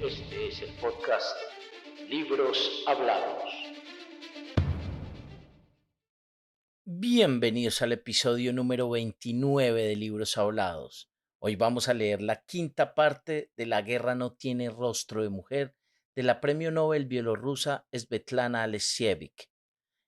Este es el podcast Libros Hablados. Bienvenidos al episodio número 29 de Libros Hablados. Hoy vamos a leer la quinta parte de La guerra no tiene rostro de mujer de la premio Nobel bielorrusa Svetlana Alexievich.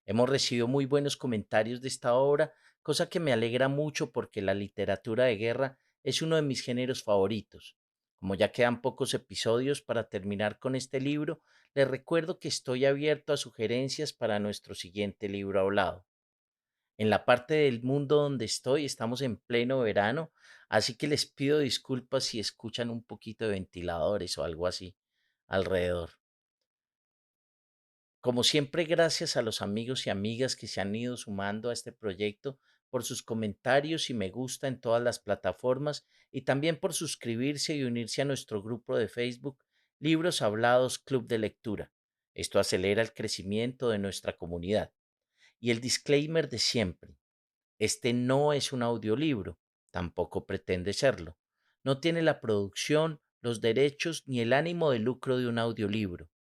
Hemos recibido muy buenos comentarios de esta obra, cosa que me alegra mucho porque la literatura de guerra es uno de mis géneros favoritos. Como ya quedan pocos episodios para terminar con este libro, les recuerdo que estoy abierto a sugerencias para nuestro siguiente libro hablado. En la parte del mundo donde estoy estamos en pleno verano, así que les pido disculpas si escuchan un poquito de ventiladores o algo así alrededor. Como siempre, gracias a los amigos y amigas que se han ido sumando a este proyecto por sus comentarios y me gusta en todas las plataformas y también por suscribirse y unirse a nuestro grupo de Facebook Libros Hablados Club de Lectura. Esto acelera el crecimiento de nuestra comunidad. Y el disclaimer de siempre. Este no es un audiolibro, tampoco pretende serlo. No tiene la producción, los derechos ni el ánimo de lucro de un audiolibro.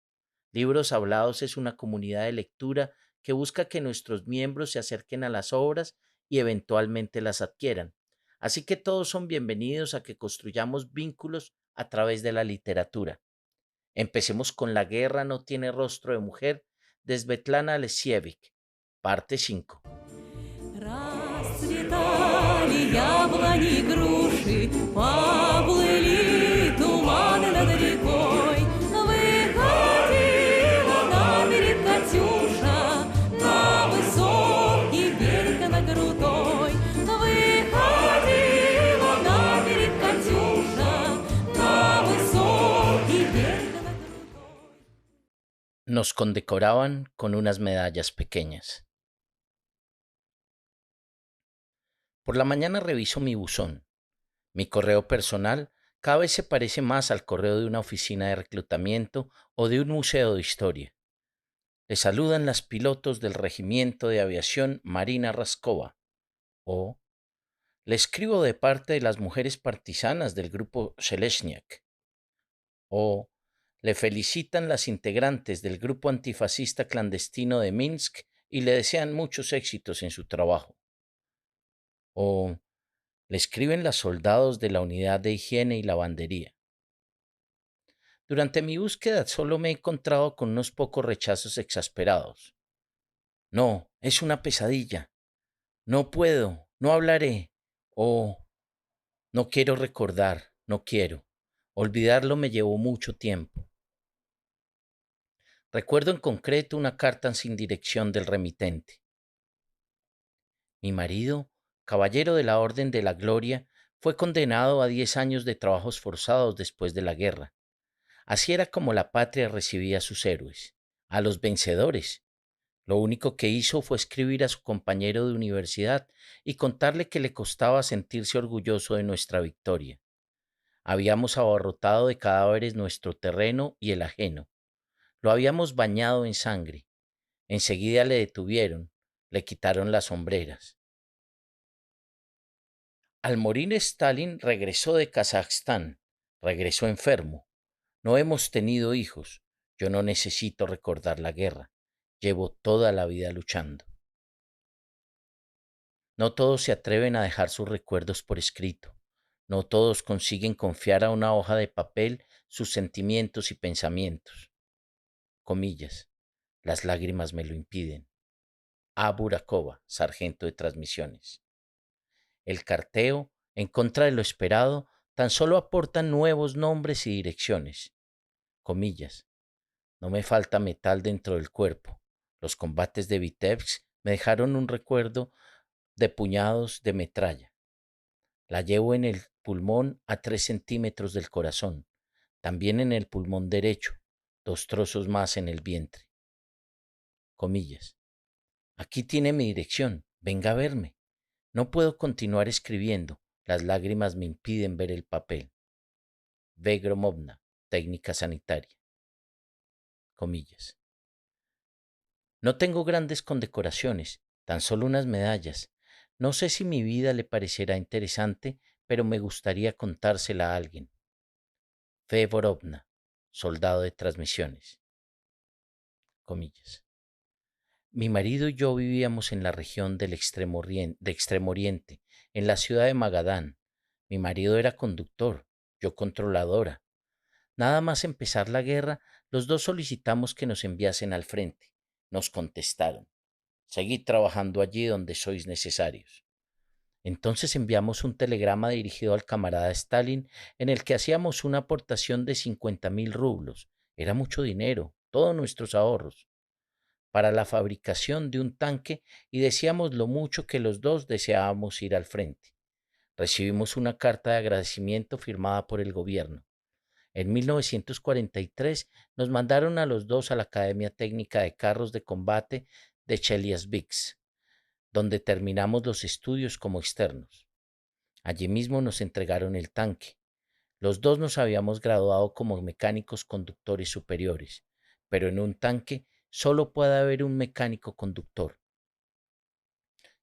Libros Hablados es una comunidad de lectura que busca que nuestros miembros se acerquen a las obras y eventualmente las adquieran. Así que todos son bienvenidos a que construyamos vínculos a través de la literatura. Empecemos con La guerra no tiene rostro de mujer de Svetlana Alexievich, parte 5. Расцветали яблони и груши, поплыли туманы над рекой. Выходила на берег Катюша, на высокий берег на крутой. Выходила на берег Катюша, на высокий берег на крутой. Nos condecoraban con unas medallas pequeñas. Por la mañana reviso mi buzón. Mi correo personal cada vez se parece más al correo de una oficina de reclutamiento o de un museo de historia. Le saludan las pilotos del Regimiento de Aviación Marina Raskova. O le escribo de parte de las mujeres partisanas del grupo Sheleshniak. O le felicitan las integrantes del grupo antifascista clandestino de Minsk y le desean muchos éxitos en su trabajo. O le escriben las soldados de la unidad de higiene y lavandería. Durante mi búsqueda solo me he encontrado con unos pocos rechazos exasperados. No, es una pesadilla. No puedo, no hablaré. O no quiero recordar, no quiero. Olvidarlo me llevó mucho tiempo. Recuerdo en concreto una carta sin dirección del remitente. Mi marido, caballero de la Orden de la Gloria, fue condenado a 10 años de trabajos forzados después de la guerra. Así era como la patria recibía a sus héroes, a los vencedores. Lo único que hizo fue escribir a su compañero de universidad y contarle que le costaba sentirse orgulloso de nuestra victoria. Habíamos abarrotado de cadáveres nuestro terreno y el ajeno. Lo habíamos bañado en sangre. Enseguida le detuvieron, le quitaron las sombreras. Al morir Stalin regresó de Kazajstán, regresó enfermo. No hemos tenido hijos. Yo no necesito recordar la guerra. Llevo toda la vida luchando. No todos se atreven a dejar sus recuerdos por escrito. No todos consiguen confiar a una hoja de papel sus sentimientos y pensamientos. Comillas. Las lágrimas me lo impiden. A. Burakova, sargento de transmisiones. El carteo, en contra de lo esperado, tan solo aporta nuevos nombres y direcciones. Comillas. No me falta metal dentro del cuerpo. Los combates de Vitebsk me dejaron un recuerdo de puñados de metralla. La llevo en el pulmón a 3 centímetros del corazón, también en el pulmón derecho, 2 trozos más en el vientre. Comillas. Aquí tiene mi dirección, venga a verme. No puedo continuar escribiendo, las lágrimas me impiden ver el papel. V. Gromovna, técnica sanitaria. Comillas. No tengo grandes condecoraciones, tan solo unas medallas. No sé si mi vida le parecerá interesante, pero me gustaría contársela a alguien. Fedorovna, soldado de transmisiones, comillas. Mi marido y yo vivíamos en la región del Extremo Oriente, en la ciudad de Magadán. Mi marido era conductor, yo controladora. Nada más empezar la guerra, los dos solicitamos que nos enviasen al frente. Nos contestaron, seguid trabajando allí donde sois necesarios. Entonces enviamos un telegrama dirigido al camarada Stalin en el que hacíamos una aportación de 50.000 rublos. Era mucho dinero, todos nuestros ahorros, para la fabricación de un tanque y decíamos lo mucho que los dos deseábamos ir al frente. Recibimos una carta de agradecimiento firmada por el gobierno. En 1943 nos mandaron a los dos a la Academia Técnica de Carros de Combate de Chelyabinsk, donde terminamos los estudios como externos. Allí mismo nos entregaron el tanque. Los dos nos habíamos graduado como mecánicos conductores superiores, pero en un tanque solo puede haber un mecánico conductor.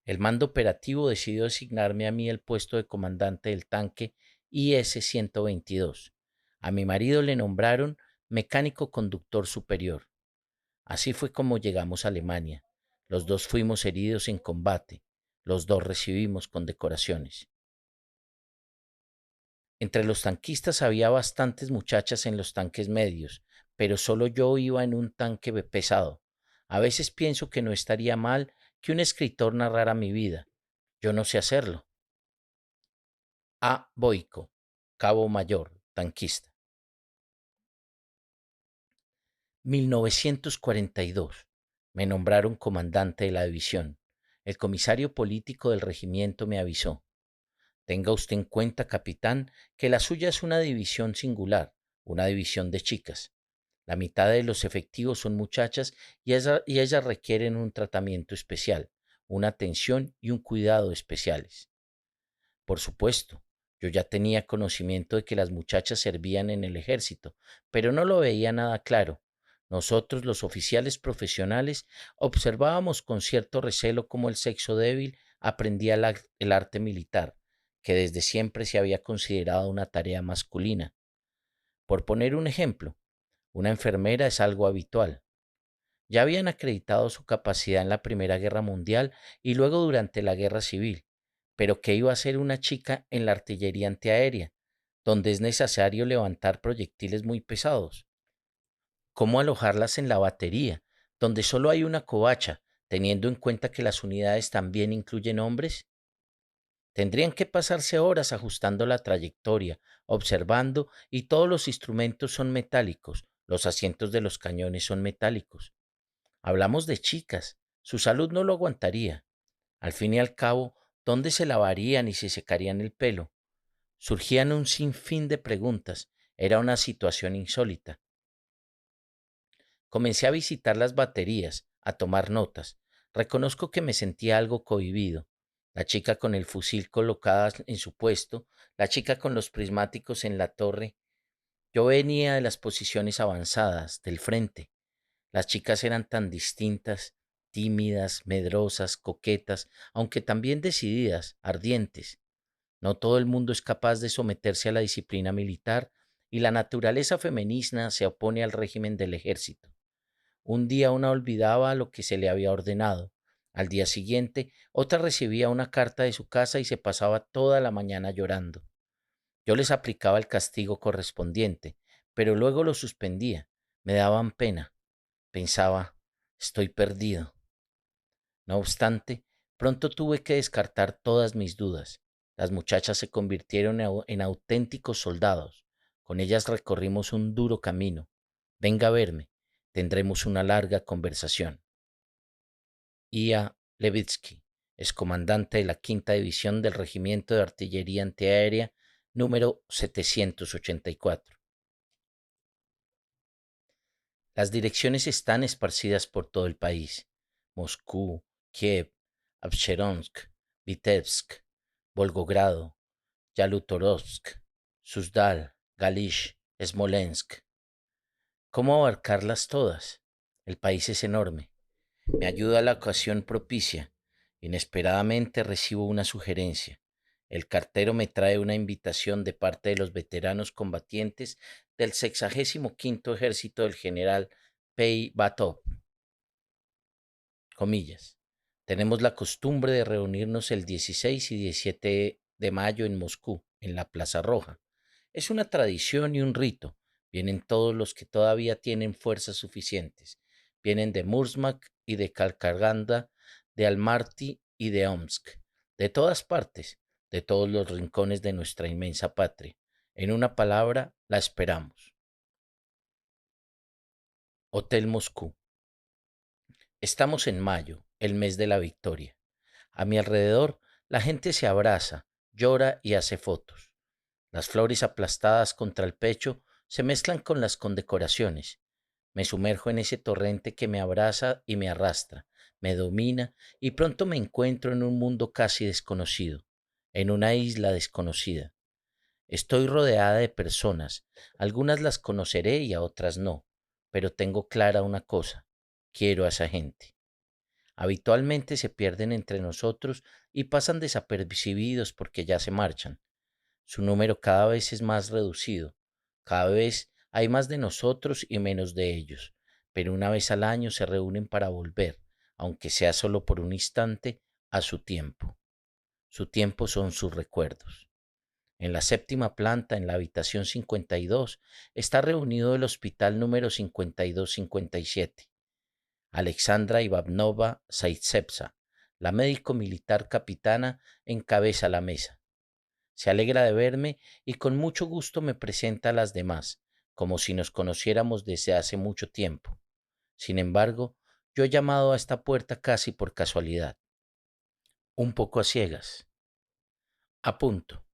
El mando operativo decidió asignarme a mí el puesto de comandante del tanque IS-122. A mi marido le nombraron mecánico conductor superior. Así fue como llegamos a Alemania. Los dos fuimos heridos en combate. Los dos recibimos condecoraciones. Entre los tanquistas había bastantes muchachas en los tanques medios, pero solo yo iba en un tanque pesado. A veces pienso que no estaría mal que un escritor narrara mi vida. Yo no sé hacerlo. A. Boico, cabo mayor, tanquista. 1942. Me nombraron comandante de la división. El comisario político del regimiento me avisó. Tenga usted en cuenta, capitán, que la suya es una división singular, una división de chicas. La mitad de los efectivos son muchachas y ellas requieren un tratamiento especial, una atención y un cuidado especiales. Por supuesto, yo ya tenía conocimiento de que las muchachas servían en el ejército, pero no lo veía nada claro. Nosotros, los oficiales profesionales, observábamos con cierto recelo cómo el sexo débil aprendía el arte militar, que desde siempre se había considerado una tarea masculina. Por poner un ejemplo, una enfermera es algo habitual. Ya habían acreditado su capacidad en la Primera Guerra Mundial y luego durante la Guerra Civil, pero ¿qué iba a hacer una chica en la artillería antiaérea, donde es necesario levantar proyectiles muy pesados? ¿Cómo alojarlas en la batería, donde solo hay una covacha, teniendo en cuenta que las unidades también incluyen hombres? Tendrían que pasarse horas ajustando la trayectoria, observando, y todos los instrumentos son metálicos, los asientos de los cañones son metálicos. Hablamos de chicas, su salud no lo aguantaría. Al fin y al cabo, ¿dónde se lavarían y se secarían el pelo? Surgían un sinfín de preguntas. Era una situación insólita. Comencé a visitar las baterías, a tomar notas. Reconozco que me sentía algo cohibido. La chica con el fusil colocada en su puesto, la chica con los prismáticos en la torre. Yo venía de las posiciones avanzadas, del frente. Las chicas eran tan distintas, tímidas, medrosas, coquetas, aunque también decididas, ardientes. No todo el mundo es capaz de someterse a la disciplina militar y la naturaleza femenina se opone al régimen del ejército. Un día una olvidaba lo que se le había ordenado. Al día siguiente, otra recibía una carta de su casa y se pasaba toda la mañana llorando. Yo les aplicaba el castigo correspondiente, pero luego lo suspendía. Me daban pena. Pensaba, estoy perdido. No obstante, pronto tuve que descartar todas mis dudas. Las muchachas se convirtieron en auténticos soldados. Con ellas recorrimos un duro camino. Venga a verme. Tendremos una larga conversación. I.A. Levitsky, excomandante de la Quinta División del Regimiento de Artillería Antiaérea número 784. Las direcciones están esparcidas por todo el país. Moscú, Kiev, Abcheronsk, Vitebsk, Volgogrado, Yalutorovsk, Suzdal, Galish, Smolensk. ¿Cómo abarcarlas todas? El país es enorme. Me ayuda la ocasión propicia. Inesperadamente recibo una sugerencia. El cartero me trae una invitación de parte de los veteranos combatientes del 65º ejército del general Pei Batov. Comillas. Tenemos la costumbre de reunirnos el 16 y 17 de mayo en Moscú, en la Plaza Roja. Es una tradición y un rito. Vienen todos los que todavía tienen fuerzas suficientes. Vienen de Murmansk y de Karkaganda, de Almaty y de Omsk, de todas partes, de todos los rincones de nuestra inmensa patria. En una palabra, la esperamos. Hotel Moscú. Estamos en mayo, el mes de la victoria. A mi alrededor, la gente se abraza, llora y hace fotos. Las flores aplastadas contra el pecho se mezclan con las condecoraciones. Me sumerjo en ese torrente que me abraza y me arrastra, me domina y pronto me encuentro en un mundo casi desconocido, en una isla desconocida. Estoy rodeada de personas, algunas las conoceré y a otras no, pero tengo clara una cosa, quiero a esa gente. Habitualmente se pierden entre nosotros y pasan desapercibidos porque ya se marchan. Su número cada vez es más reducido, cada vez hay más de nosotros y menos de ellos, pero una vez al año se reúnen para volver, aunque sea solo por un instante, a su tiempo. Su tiempo son sus recuerdos. En la séptima planta, en la habitación 52, está reunido el hospital número 5257. Alexandra Ivanovna Zaitsevsa, la médico militar capitana, encabeza la mesa. Se alegra de verme y con mucho gusto me presenta a las demás, como si nos conociéramos desde hace mucho tiempo. Sin embargo, yo he llamado a esta puerta casi por casualidad, un poco a ciegas. Apunto.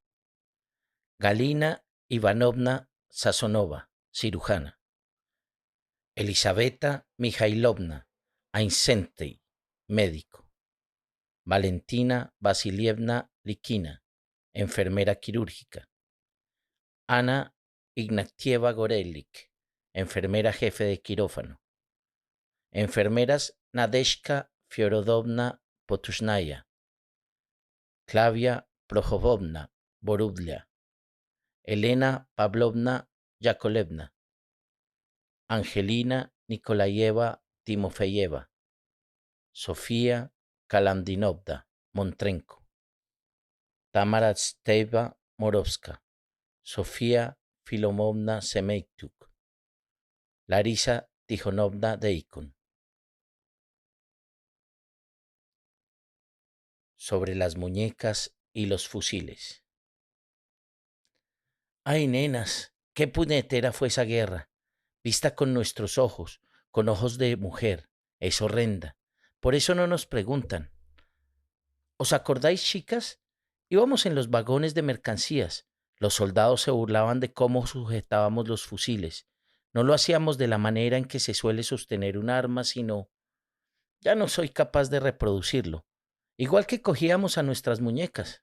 Galina Ivanovna Sazonova, cirujana. Elisaveta Mikhailovna Ainsentey, médico. Valentina Vasilievna Likina, enfermera quirúrgica. Ana Ignatieva Gorelik, enfermera jefe de quirófano. Enfermeras Nadeshka Fyodorovna Potusnaya, Klavia Prohobovna Borudlia, Elena Pavlovna Yakovlevna, Angelina Nikolayeva Timofeyeva, Sofía Kalamdinovna Montrenko, Tamara Steva Morovska, Sofía Filomovna Semeytuk, Larisa Tijonovna Deikun. Sobre las muñecas y los fusiles. Ay, nenas, qué puñetera fue esa guerra, vista con nuestros ojos, con ojos de mujer, es horrenda. Por eso no nos preguntan. ¿Os acordáis, chicas? Íbamos en los vagones de mercancías. Los soldados se burlaban de cómo sujetábamos los fusiles. No lo hacíamos de la manera en que se suele sostener un arma, sino... Ya no soy capaz de reproducirlo. Igual que cogíamos a nuestras muñecas.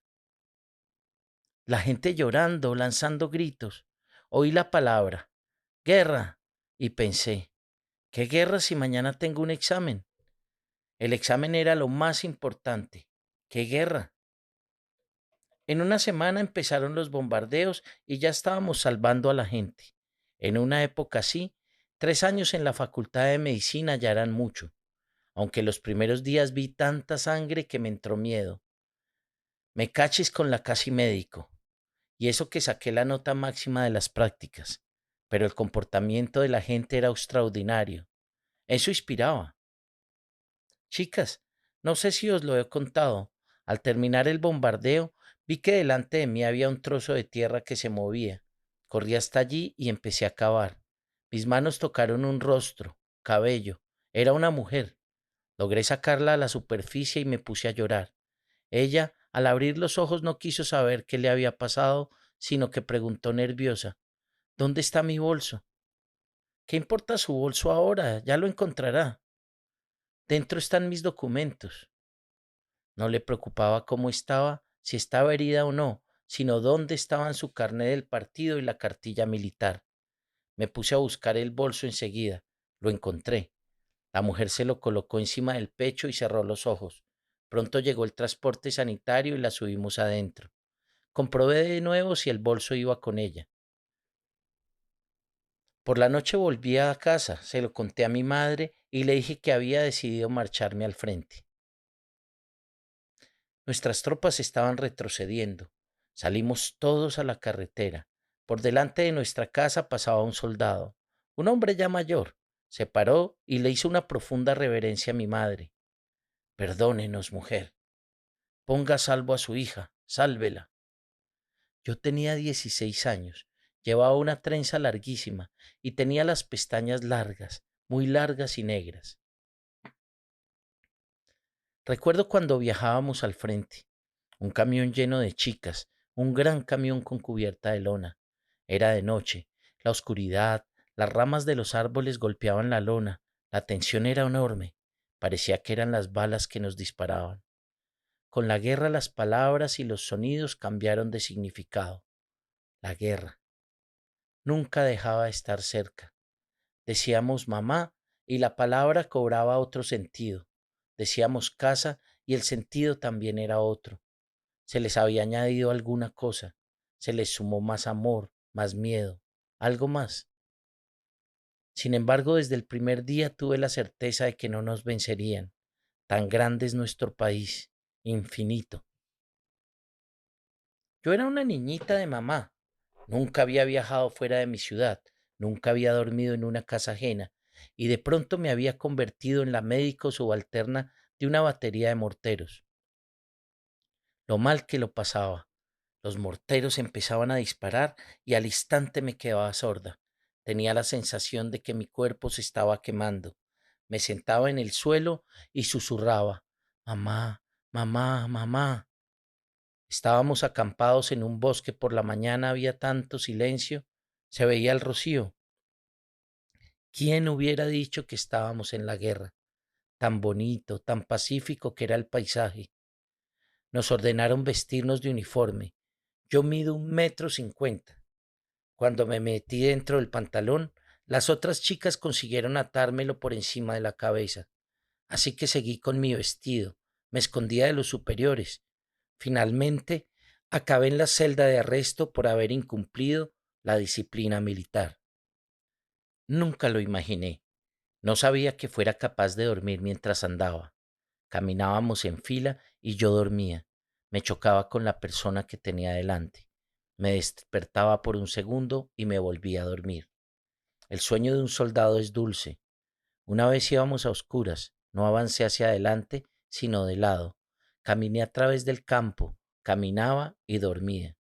La gente llorando, lanzando gritos. Oí la palabra, guerra, y pensé, ¿qué guerra si mañana tengo un examen? El examen era lo más importante. ¿Qué guerra? En una semana empezaron los bombardeos y ya estábamos salvando a la gente. En una época así, 3 años en la Facultad de Medicina ya eran mucho, aunque los primeros días vi tanta sangre que me entró miedo. Me cachis con la casi médico, y eso que saqué la nota máxima de las prácticas, pero el comportamiento de la gente era extraordinario. Eso inspiraba. Chicas, no sé si os lo he contado. Al terminar el bombardeo, vi que delante de mí había un trozo de tierra que se movía. Corrí hasta allí y empecé a cavar. Mis manos tocaron un rostro, cabello. Era una mujer. Logré sacarla a la superficie y me puse a llorar. Ella, al abrir los ojos, no quiso saber qué le había pasado, sino que preguntó nerviosa, ¿dónde está mi bolso? ¿Qué importa su bolso ahora? Ya lo encontrará. Dentro están mis documentos. No le preocupaba cómo estaba, si estaba herida o no, sino dónde estaban su carnet del partido y la cartilla militar. Me puse a buscar el bolso enseguida. Lo encontré. La mujer se lo colocó encima del pecho y cerró los ojos. Pronto llegó el transporte sanitario y la subimos adentro. Comprobé de nuevo si el bolso iba con ella. Por la noche volví a casa, se lo conté a mi madre y le dije que había decidido marcharme al frente. Nuestras tropas estaban retrocediendo. Salimos todos a la carretera. Por delante de nuestra casa pasaba un soldado, un hombre ya mayor. Se paró y le hizo una profunda reverencia a mi madre. Perdónenos, mujer. Ponga a salvo a su hija. Sálvela. Yo tenía 16 años. Llevaba una trenza larguísima y tenía las pestañas largas, muy largas y negras. Recuerdo cuando viajábamos al frente. Un camión lleno de chicas, un gran camión con cubierta de lona. Era de noche, la oscuridad, las ramas de los árboles golpeaban la lona, la tensión era enorme, parecía que eran las balas que nos disparaban. Con la guerra las palabras y los sonidos cambiaron de significado. La guerra nunca dejaba de estar cerca. Decíamos mamá y la palabra cobraba otro sentido. Decíamos casa y el sentido también era otro. Se les había añadido alguna cosa, se les sumó más amor, más miedo, algo más. Sin embargo, desde el primer día tuve la certeza de que no nos vencerían. Tan grande es nuestro país, infinito. Yo era una niñita de mamá. Nunca había viajado fuera de mi ciudad, nunca había dormido en una casa ajena, y de pronto me había convertido en la médico subalterna de una batería de morteros. Lo mal que lo pasaba. Los morteros empezaban a disparar y al instante me quedaba sorda. Tenía la sensación de que mi cuerpo se estaba quemando. Me sentaba en el suelo y susurraba, mamá, mamá, mamá. Estábamos acampados en un bosque, por la mañana había tanto silencio, se veía el rocío. ¿Quién hubiera dicho que estábamos en la guerra? Tan bonito, tan pacífico que era el paisaje. Nos ordenaron vestirnos de uniforme. Yo mido 1,50 m. Cuando me metí dentro del pantalón, las otras chicas consiguieron atármelo por encima de la cabeza. Así que seguí con mi vestido. Me escondía de los superiores. Finalmente, acabé en la celda de arresto por haber incumplido la disciplina militar. Nunca lo imaginé. No sabía que fuera capaz de dormir mientras andaba. Caminábamos en fila y yo dormía. Me chocaba con la persona que tenía delante. Me despertaba por un segundo y me volvía a dormir. El sueño de un soldado es dulce. Una vez íbamos a oscuras, no avancé hacia adelante, sino de lado. Caminé a través del campo, caminaba y dormía,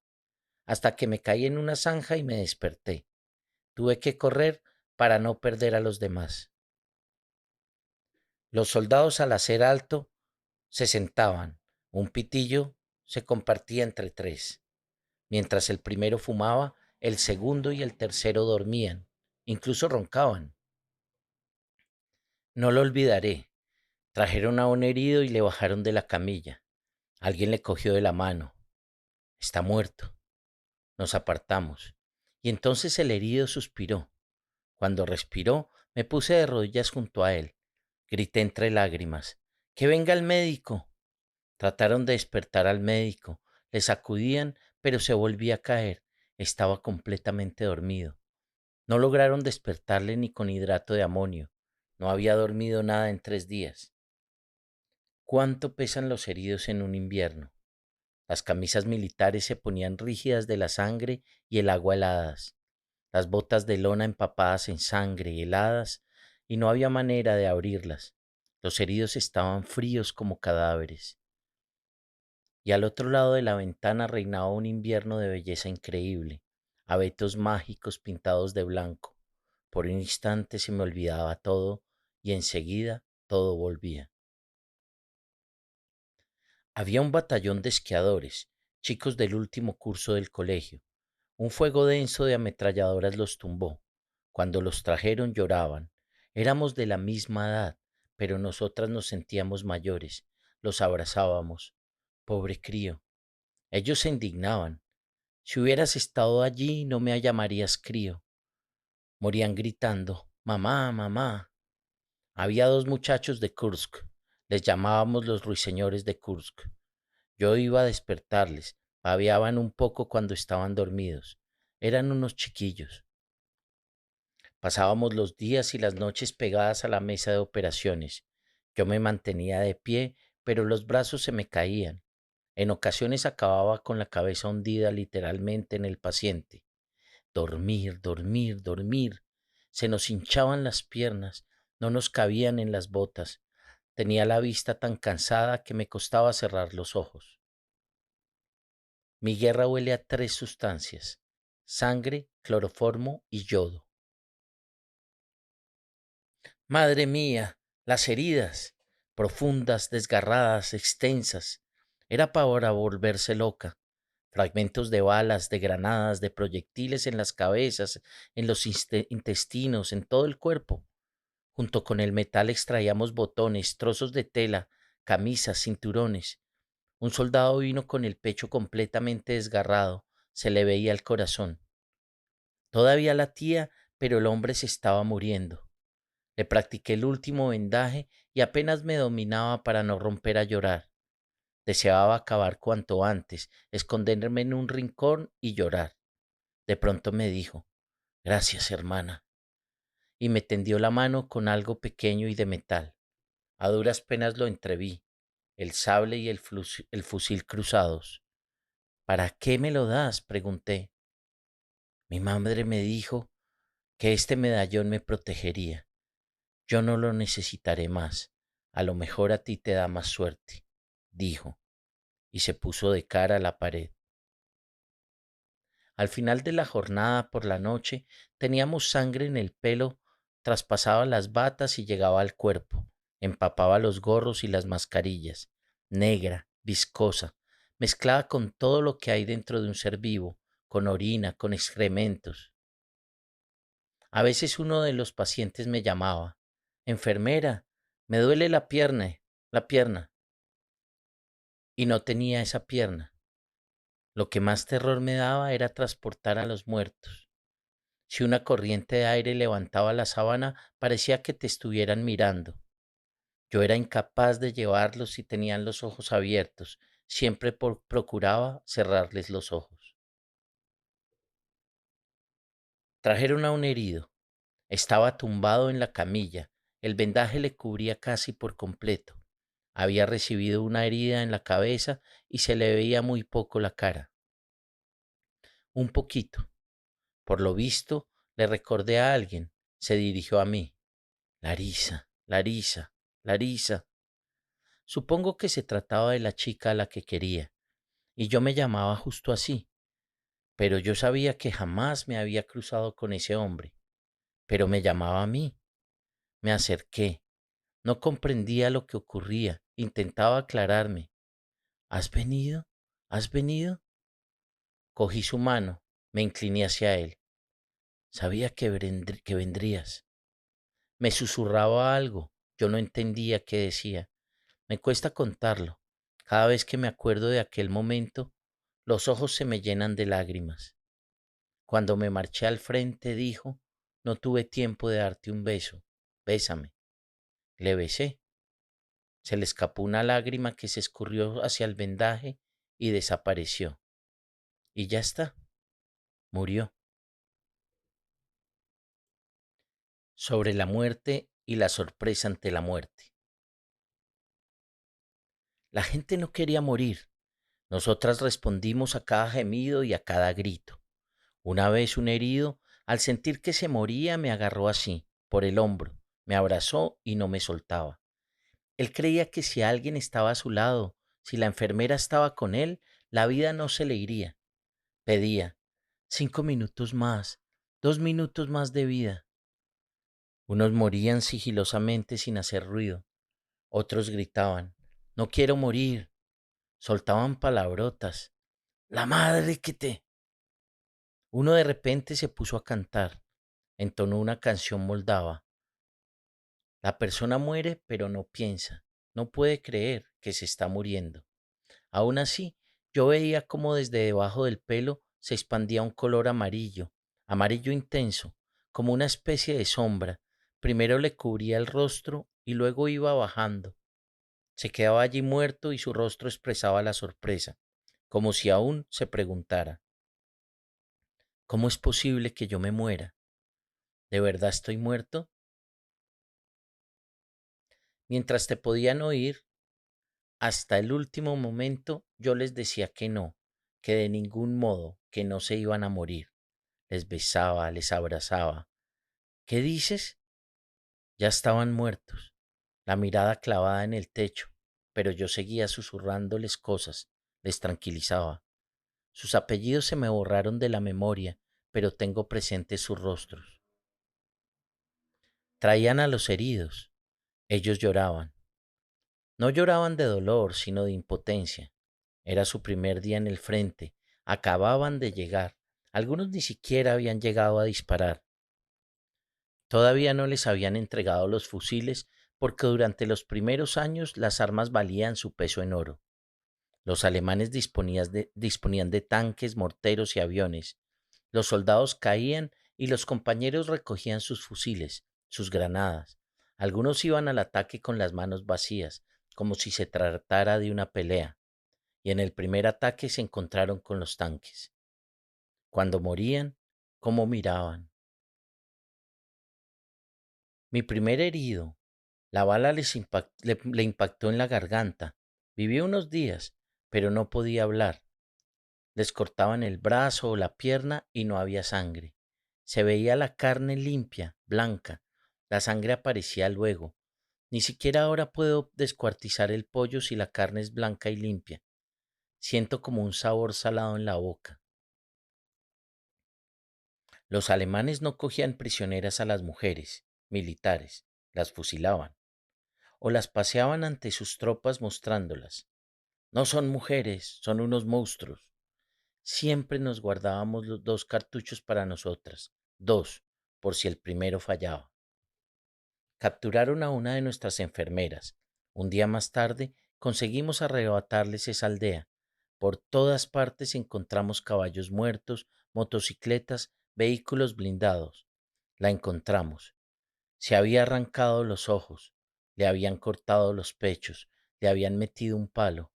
hasta que me caí en una zanja y me desperté. Tuve que correr para no perder a los demás. Los soldados al hacer alto se sentaban. Un pitillo se compartía entre tres. Mientras el primero fumaba, el segundo y el tercero dormían, incluso roncaban. No lo olvidaré. Trajeron a un herido y le bajaron de la camilla. Alguien le cogió de la mano. Está muerto. Nos apartamos. Y entonces el herido suspiró. Cuando respiró, me puse de rodillas junto a él. Grité entre lágrimas. ¡Que venga el médico! Trataron de despertar al médico. Le sacudían, pero se volvía a caer. Estaba completamente dormido. No lograron despertarle ni con hidrato de amonio. No había dormido nada en 3 días. ¿Cuánto pesan los heridos en un invierno? Las camisas militares se ponían rígidas de la sangre y el agua heladas. Las botas de lona empapadas en sangre y heladas, y no había manera de abrirlas. Los heridos estaban fríos como cadáveres. Y al otro lado de la ventana reinaba un invierno de belleza increíble, abetos mágicos pintados de blanco. Por un instante se me olvidaba todo y enseguida todo volvía. Había un batallón de esquiadores, chicos del último curso del colegio. Un fuego denso de ametralladoras los tumbó. Cuando los trajeron lloraban. Éramos de la misma edad, pero nosotras nos sentíamos mayores. Los abrazábamos. Pobre crío. Ellos se indignaban. Si hubieras estado allí, no me llamarías crío. Morían gritando, mamá, mamá. Había 2 muchachos de Kursk. Les llamábamos los ruiseñores de Kursk. Yo iba a despertarles. Babeaban un poco cuando estaban dormidos. Eran unos chiquillos. Pasábamos los días y las noches pegadas a la mesa de operaciones. Yo me mantenía de pie, pero los brazos se me caían. En ocasiones acababa con la cabeza hundida literalmente en el paciente. Dormir, dormir, dormir. Se nos hinchaban las piernas, no nos cabían en las botas. Tenía la vista tan cansada que me costaba cerrar los ojos. Mi guerra huele a tres sustancias: sangre, cloroformo y yodo. Madre mía, las heridas, profundas, desgarradas, extensas. Era para volverse loca. Fragmentos de balas, de granadas, de proyectiles en las cabezas, en los intestinos, en todo el cuerpo. Junto con el metal extraíamos botones, trozos de tela, camisas, cinturones. Un soldado vino con el pecho completamente desgarrado. Se le veía el corazón. Todavía latía, pero el hombre se estaba muriendo. Le practiqué el último vendaje y apenas me dominaba para no romper a llorar. Deseaba acabar cuanto antes, esconderme en un rincón y llorar. De pronto me dijo: «Gracias, hermana», y me tendió la mano con algo pequeño y de metal. A duras penas lo entreví, el sable y el fusil cruzados. «¿Para qué me lo das?», pregunté. Mi madre me dijo que este medallón me protegería. Yo no lo necesitaré más. A lo mejor a ti te da más suerte, dijo, y se puso de cara a la pared. Al final de la jornada, por la noche, teníamos sangre en el pelo, traspasaba las batas y llegaba al cuerpo, empapaba los gorros y las mascarillas, negra, viscosa, mezclada con todo lo que hay dentro de un ser vivo, con orina, con excrementos. A veces uno de los pacientes me llamaba: «Enfermera, me duele la pierna», y no tenía esa pierna. Lo que más terror me daba era transportar a los muertos. Si una corriente de aire levantaba la sábana, parecía que te estuvieran mirando. Yo era incapaz de llevarlos si tenían los ojos abiertos. Siempre procuraba cerrarles los ojos. Trajeron a un herido. Estaba tumbado en la camilla. El vendaje le cubría casi por completo. Había recibido una herida en la cabeza y se le veía muy poco la cara. Un poquito. Por lo visto, le recordé a alguien. Se dirigió a mí. «Larisa, Larisa, Larisa». Supongo que se trataba de la chica a la que quería, y yo me llamaba justo así, pero yo sabía que jamás me había cruzado con ese hombre, pero me llamaba a mí. Me acerqué, no comprendía lo que ocurría, intentaba aclararme. «¿Has venido? ¿Has venido?». Cogí su mano, me incliné hacia él. «Sabía que vendrías». Me susurraba algo, yo no entendía qué decía. Me cuesta contarlo. Cada vez que me acuerdo de aquel momento, los ojos se me llenan de lágrimas. Cuando me marché al frente, dijo: «No tuve tiempo de darte un beso. Bésame». Le besé. Se le escapó una lágrima que se escurrió hacia el vendaje y desapareció. Y ya está. Murió. Sobre la muerte y la sorpresa ante la muerte. La gente no quería morir. Nosotras respondimos a cada gemido y a cada grito. Una vez un herido, al sentir que se moría, me agarró así, por el hombro, me abrazó y no me soltaba. Él creía que si alguien estaba a su lado, si la enfermera estaba con él, la vida no se le iría. Pedía: «5 minutos más, 2 minutos más de vida». Unos morían sigilosamente sin hacer ruido, otros gritaban: «No quiero morir», soltaban palabrotas: «La madre que te...». Uno de repente se puso a cantar, entonó una canción moldava. La persona muere, pero no piensa, no puede creer que se está muriendo. Aún así, yo veía cómo desde debajo del pelo se expandía un color amarillo, amarillo intenso, como una especie de sombra. Primero le cubría el rostro y luego iba bajando. Se quedaba allí muerto y su rostro expresaba la sorpresa, como si aún se preguntara: «¿Cómo es posible que yo me muera?». ¿De verdad estoy muerto? Mientras te podían oír, hasta el último momento yo les decía que no, que de ningún modo, que no se iban a morir. Les besaba, les abrazaba. ¿Qué dices? Ya estaban muertos, la mirada clavada en el techo, pero yo seguía susurrándoles cosas, les tranquilizaba. Sus apellidos se me borraron de la memoria, pero tengo presentes sus rostros. Traían a los heridos. Ellos lloraban. No lloraban de dolor, sino de impotencia. Era su primer día en el frente. Acababan de llegar. Algunos ni siquiera habían llegado a disparar. Todavía no les habían entregado los fusiles porque durante los primeros años las armas valían su peso en oro. Los alemanes disponían de tanques, morteros y aviones. Los soldados caían y los compañeros recogían sus fusiles, sus granadas. Algunos iban al ataque con las manos vacías, como si se tratara de una pelea, y en el primer ataque se encontraron con los tanques. Cuando morían, ¿cómo miraban? Mi primer herido, la bala le impactó en la garganta. Viví unos días, pero no podía hablar. Les cortaban el brazo o la pierna y no había sangre. Se veía la carne limpia, blanca. La sangre aparecía luego. Ni siquiera ahora puedo descuartizar el pollo si la carne es blanca y limpia. Siento como un sabor salado en la boca. Los alemanes no cogían prisioneras a las mujeres, militares, las fusilaban, o las paseaban ante sus tropas mostrándolas. No son mujeres, son unos monstruos. Siempre nos guardábamos los dos cartuchos para nosotras, dos, por si el primero fallaba. Capturaron a una de nuestras enfermeras. Un día más tarde conseguimos arrebatarles esa aldea. Por todas partes encontramos caballos muertos, motocicletas, vehículos blindados. La encontramos. Se había arrancado los ojos, le habían cortado los pechos, le habían metido un palo.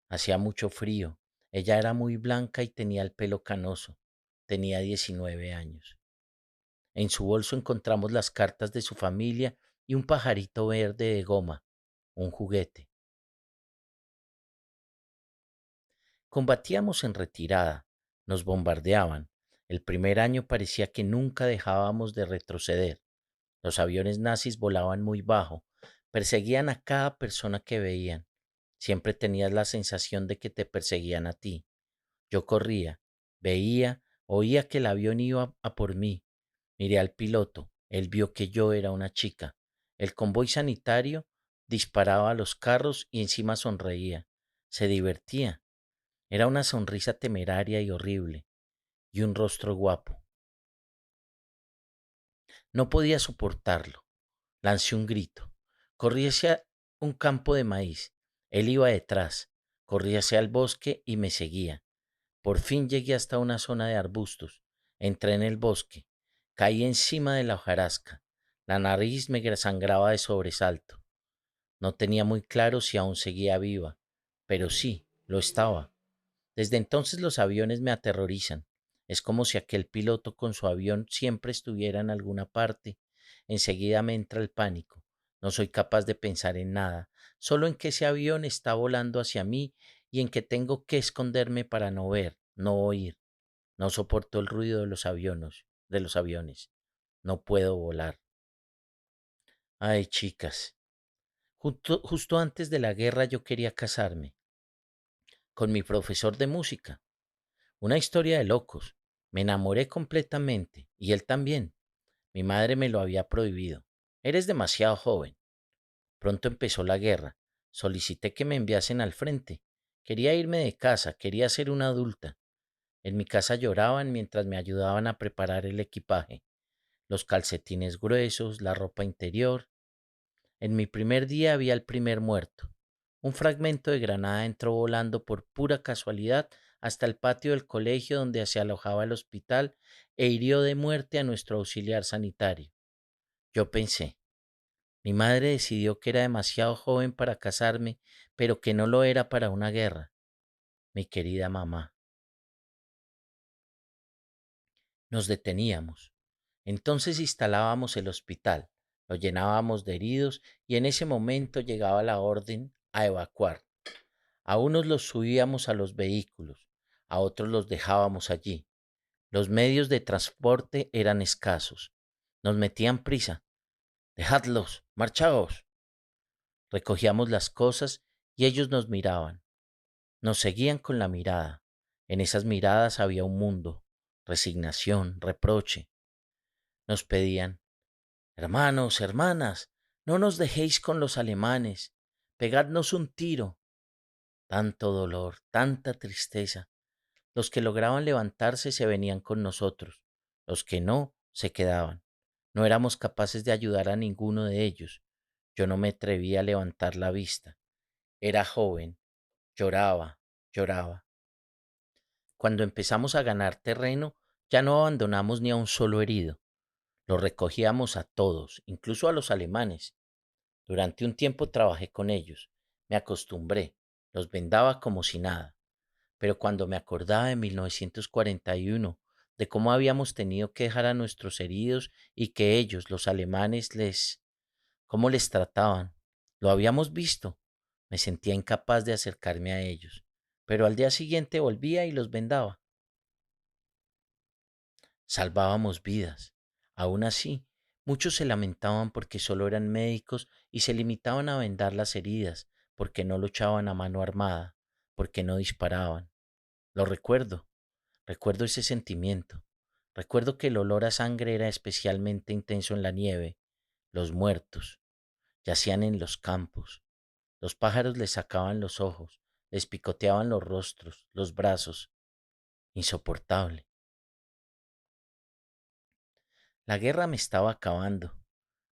Hacía mucho frío. Ella era muy blanca y tenía el pelo canoso. Tenía 19 años. En su bolso encontramos las cartas de su familia y un pajarito verde de goma, un juguete. Combatíamos en retirada, nos bombardeaban. El primer año parecía que nunca dejábamos de retroceder. Los aviones nazis volaban muy bajo, perseguían a cada persona que veían. Siempre tenías la sensación de que te perseguían a ti. Yo corría, veía, oía que el avión iba a por mí. Miré al piloto, él vio que yo era una chica. El convoy sanitario disparaba a los carros y encima sonreía. Se divertía. Era una sonrisa temeraria y horrible, y un rostro guapo. No podía soportarlo. Lancé un grito. Corrí hacia un campo de maíz. Él iba detrás. Corrí hacia el bosque y me seguía. Por fin llegué hasta una zona de arbustos. Entré en el bosque. Caí encima de la hojarasca. La nariz me sangraba de sobresalto. No tenía muy claro si aún seguía viva, pero sí, lo estaba. Desde entonces los aviones me aterrorizan. Es como si aquel piloto con su avión siempre estuviera en alguna parte. Enseguida me entra el pánico. No soy capaz de pensar en nada, solo en que ese avión está volando hacia mí y en que tengo que esconderme para no ver, no oír. No soporto el ruido de los aviones. No puedo volar. Ay, chicas. Justo antes de la guerra yo quería casarme con mi profesor de música. Una historia de locos. Me enamoré completamente y él también. Mi madre me lo había prohibido. Eres demasiado joven. Pronto empezó la guerra. Solicité que me enviasen al frente. Quería irme de casa, quería ser una adulta. En mi casa lloraban mientras me ayudaban a preparar el equipaje, los calcetines gruesos, la ropa interior. En mi primer día había el primer muerto. Un fragmento de granada entró volando por pura casualidad hasta el patio del colegio donde se alojaba el hospital e hirió de muerte a nuestro auxiliar sanitario. Yo pensé, mi madre decidió que era demasiado joven para casarme, pero que no lo era para una guerra. Mi querida mamá. Nos deteníamos. Entonces instalábamos el hospital, lo llenábamos de heridos y en ese momento llegaba la orden a evacuar. A unos los subíamos a los vehículos, a otros los dejábamos allí. Los medios de transporte eran escasos. Nos metían prisa. Dejadlos, marchaos. Recogíamos las cosas y ellos nos miraban. Nos seguían con la mirada. En esas miradas había un mundo, resignación, reproche. Nos pedían, hermanos, hermanas, no nos dejéis con los alemanes, pegadnos un tiro. Tanto dolor, tanta tristeza. Los que lograban levantarse se venían con nosotros, los que no se quedaban. No éramos capaces de ayudar a ninguno de ellos. Yo no me atrevía a levantar la vista. Era joven, lloraba, lloraba. Cuando empezamos a ganar terreno, ya no abandonamos ni a un solo herido. Los recogíamos a todos, incluso a los alemanes. Durante un tiempo trabajé con ellos. Me acostumbré. Los vendaba como si nada. Pero cuando me acordaba de 1941, de cómo habíamos tenido que dejar a nuestros heridos y que ellos, los alemanes, cómo les trataban, lo habíamos visto, me sentía incapaz de acercarme a ellos. Pero al día siguiente volvía y los vendaba. Salvábamos vidas. Aún así, muchos se lamentaban porque solo eran médicos y se limitaban a vendar las heridas, porque no luchaban a mano armada, porque no disparaban. Lo recuerdo. Recuerdo ese sentimiento. Recuerdo que el olor a sangre era especialmente intenso en la nieve. Los muertos yacían en los campos. Los pájaros les sacaban los ojos, les picoteaban los rostros, los brazos. Insoportable. La guerra me estaba acabando.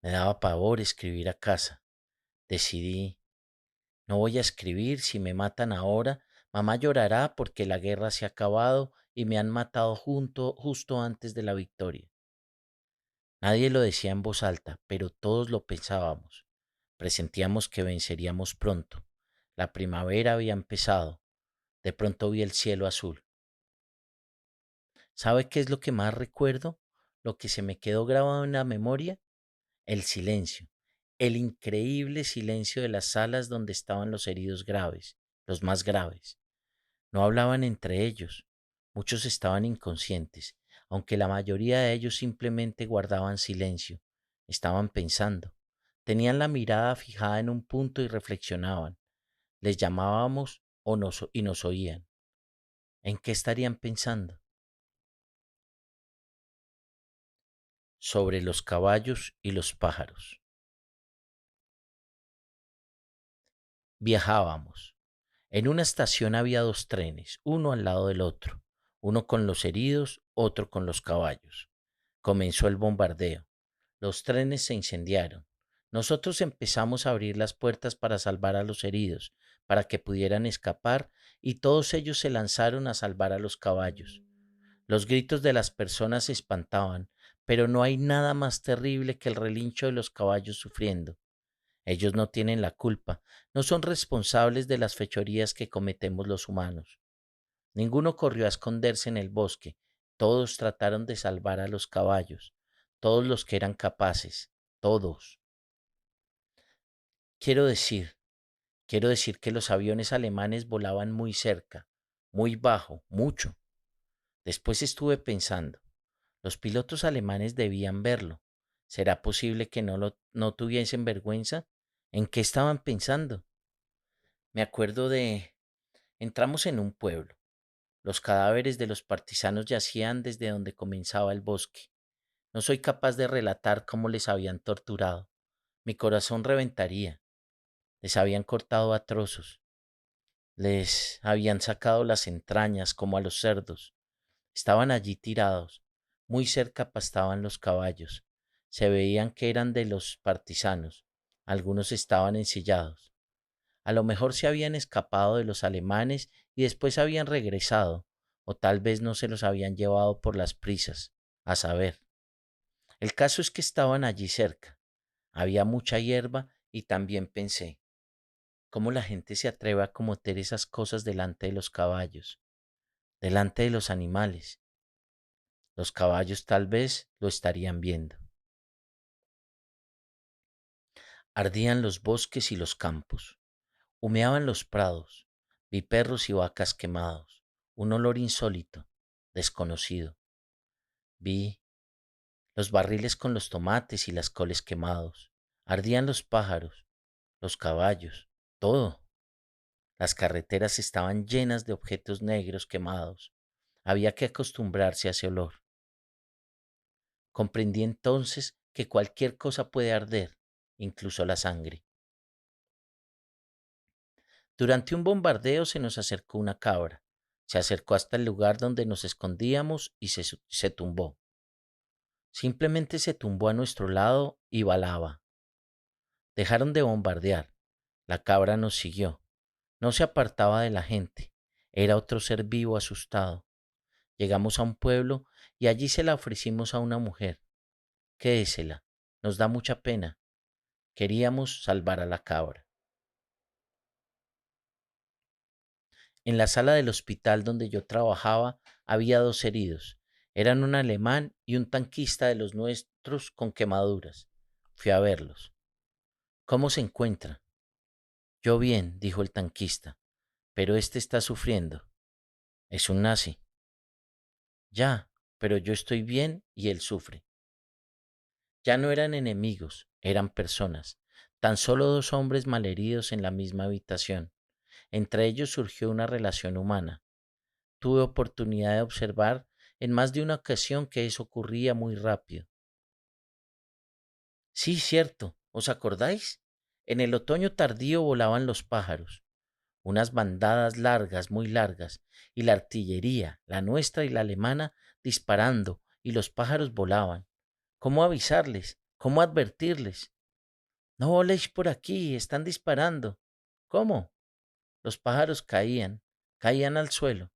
Me daba pavor escribir a casa. Decidí, no voy a escribir, si me matan ahora, mamá llorará porque la guerra se ha acabado y me han matado justo antes de la victoria. Nadie lo decía en voz alta, pero todos lo pensábamos. Presentíamos que venceríamos pronto. La primavera había empezado. De pronto vi el cielo azul. ¿Sabe qué es lo que más recuerdo? Lo que se me quedó grabado en la memoria. El silencio. El increíble silencio de las salas donde estaban los heridos graves, los más graves. No hablaban entre ellos. Muchos estaban inconscientes, aunque la mayoría de ellos simplemente guardaban silencio. Estaban pensando. Tenían la mirada fijada en un punto y reflexionaban. Les llamábamos y nos oían. ¿En qué estarían pensando? Sobre los caballos y los pájaros. Viajábamos. En una estación había dos trenes, uno al lado del otro, uno con los heridos, otro con los caballos. Comenzó el bombardeo. Los trenes se incendiaron. Nosotros empezamos a abrir las puertas para salvar a los heridos, para que pudieran escapar, y todos ellos se lanzaron a salvar a los caballos. Los gritos de las personas se espantaban, pero no hay nada más terrible que el relincho de los caballos sufriendo. Ellos no tienen la culpa, no son responsables de las fechorías que cometemos los humanos. Ninguno corrió a esconderse en el bosque, todos trataron de salvar a los caballos, todos los que eran capaces, todos. Quiero decir, quiero decir que los aviones alemanes volaban muy cerca, muy bajo, mucho. Después estuve pensando, los pilotos alemanes debían verlo. ¿Será posible que no tuviesen vergüenza? ¿En qué estaban pensando? Me acuerdo de... Entramos en un pueblo. Los cadáveres de los partisanos yacían desde donde comenzaba el bosque. No soy capaz de relatar cómo les habían torturado. Mi corazón reventaría. Les habían cortado a trozos. Les habían sacado las entrañas como a los cerdos. Estaban allí tirados. Muy cerca pastaban los caballos. Se veían que eran de los partisanos. Algunos estaban ensillados. A lo mejor se habían escapado de los alemanes y después habían regresado, o tal vez no se los habían llevado por las prisas, a saber. El caso es que estaban allí cerca. Había mucha hierba y también pensé, ¿cómo la gente se atreve a cometer esas cosas delante de los caballos, delante de los animales? Los caballos tal vez lo estarían viendo. Ardían los bosques y los campos. Humeaban los prados. Vi perros y vacas quemados. Un olor insólito, desconocido. Vi los barriles con los tomates y las coles quemados. Ardían los pájaros, los caballos, todo. Las carreteras estaban llenas de objetos negros quemados. Había que acostumbrarse a ese olor. Comprendí entonces que cualquier cosa puede arder, incluso la sangre. Durante un bombardeo se nos acercó una cabra. Se acercó hasta el lugar donde nos escondíamos y se tumbó. Simplemente se tumbó a nuestro lado y balaba. Dejaron de bombardear. La cabra nos siguió. No se apartaba de la gente. Era otro ser vivo asustado. Llegamos a un pueblo y allí se la ofrecimos a una mujer. Quédesela. Nos da mucha pena. Queríamos salvar a la cabra. En la sala del hospital donde yo trabajaba había dos heridos. Eran un alemán y un tanquista de los nuestros con quemaduras. Fui a verlos. ¿Cómo se encuentra? Yo bien, dijo el tanquista, pero este está sufriendo. Es un nazi. Ya, pero yo estoy bien y él sufre. Ya no eran enemigos, eran personas. Tan solo dos hombres malheridos en la misma habitación. Entre ellos surgió una relación humana. Tuve oportunidad de observar en más de una ocasión que eso ocurría muy rápido. Sí, cierto, ¿os acordáis? En el otoño tardío volaban los pájaros, unas bandadas largas, muy largas, y la artillería, la nuestra y la alemana, disparando, y los pájaros volaban. ¿Cómo avisarles? ¿Cómo advertirles? No voléis por aquí, están disparando. ¿Cómo? Los pájaros caían al suelo.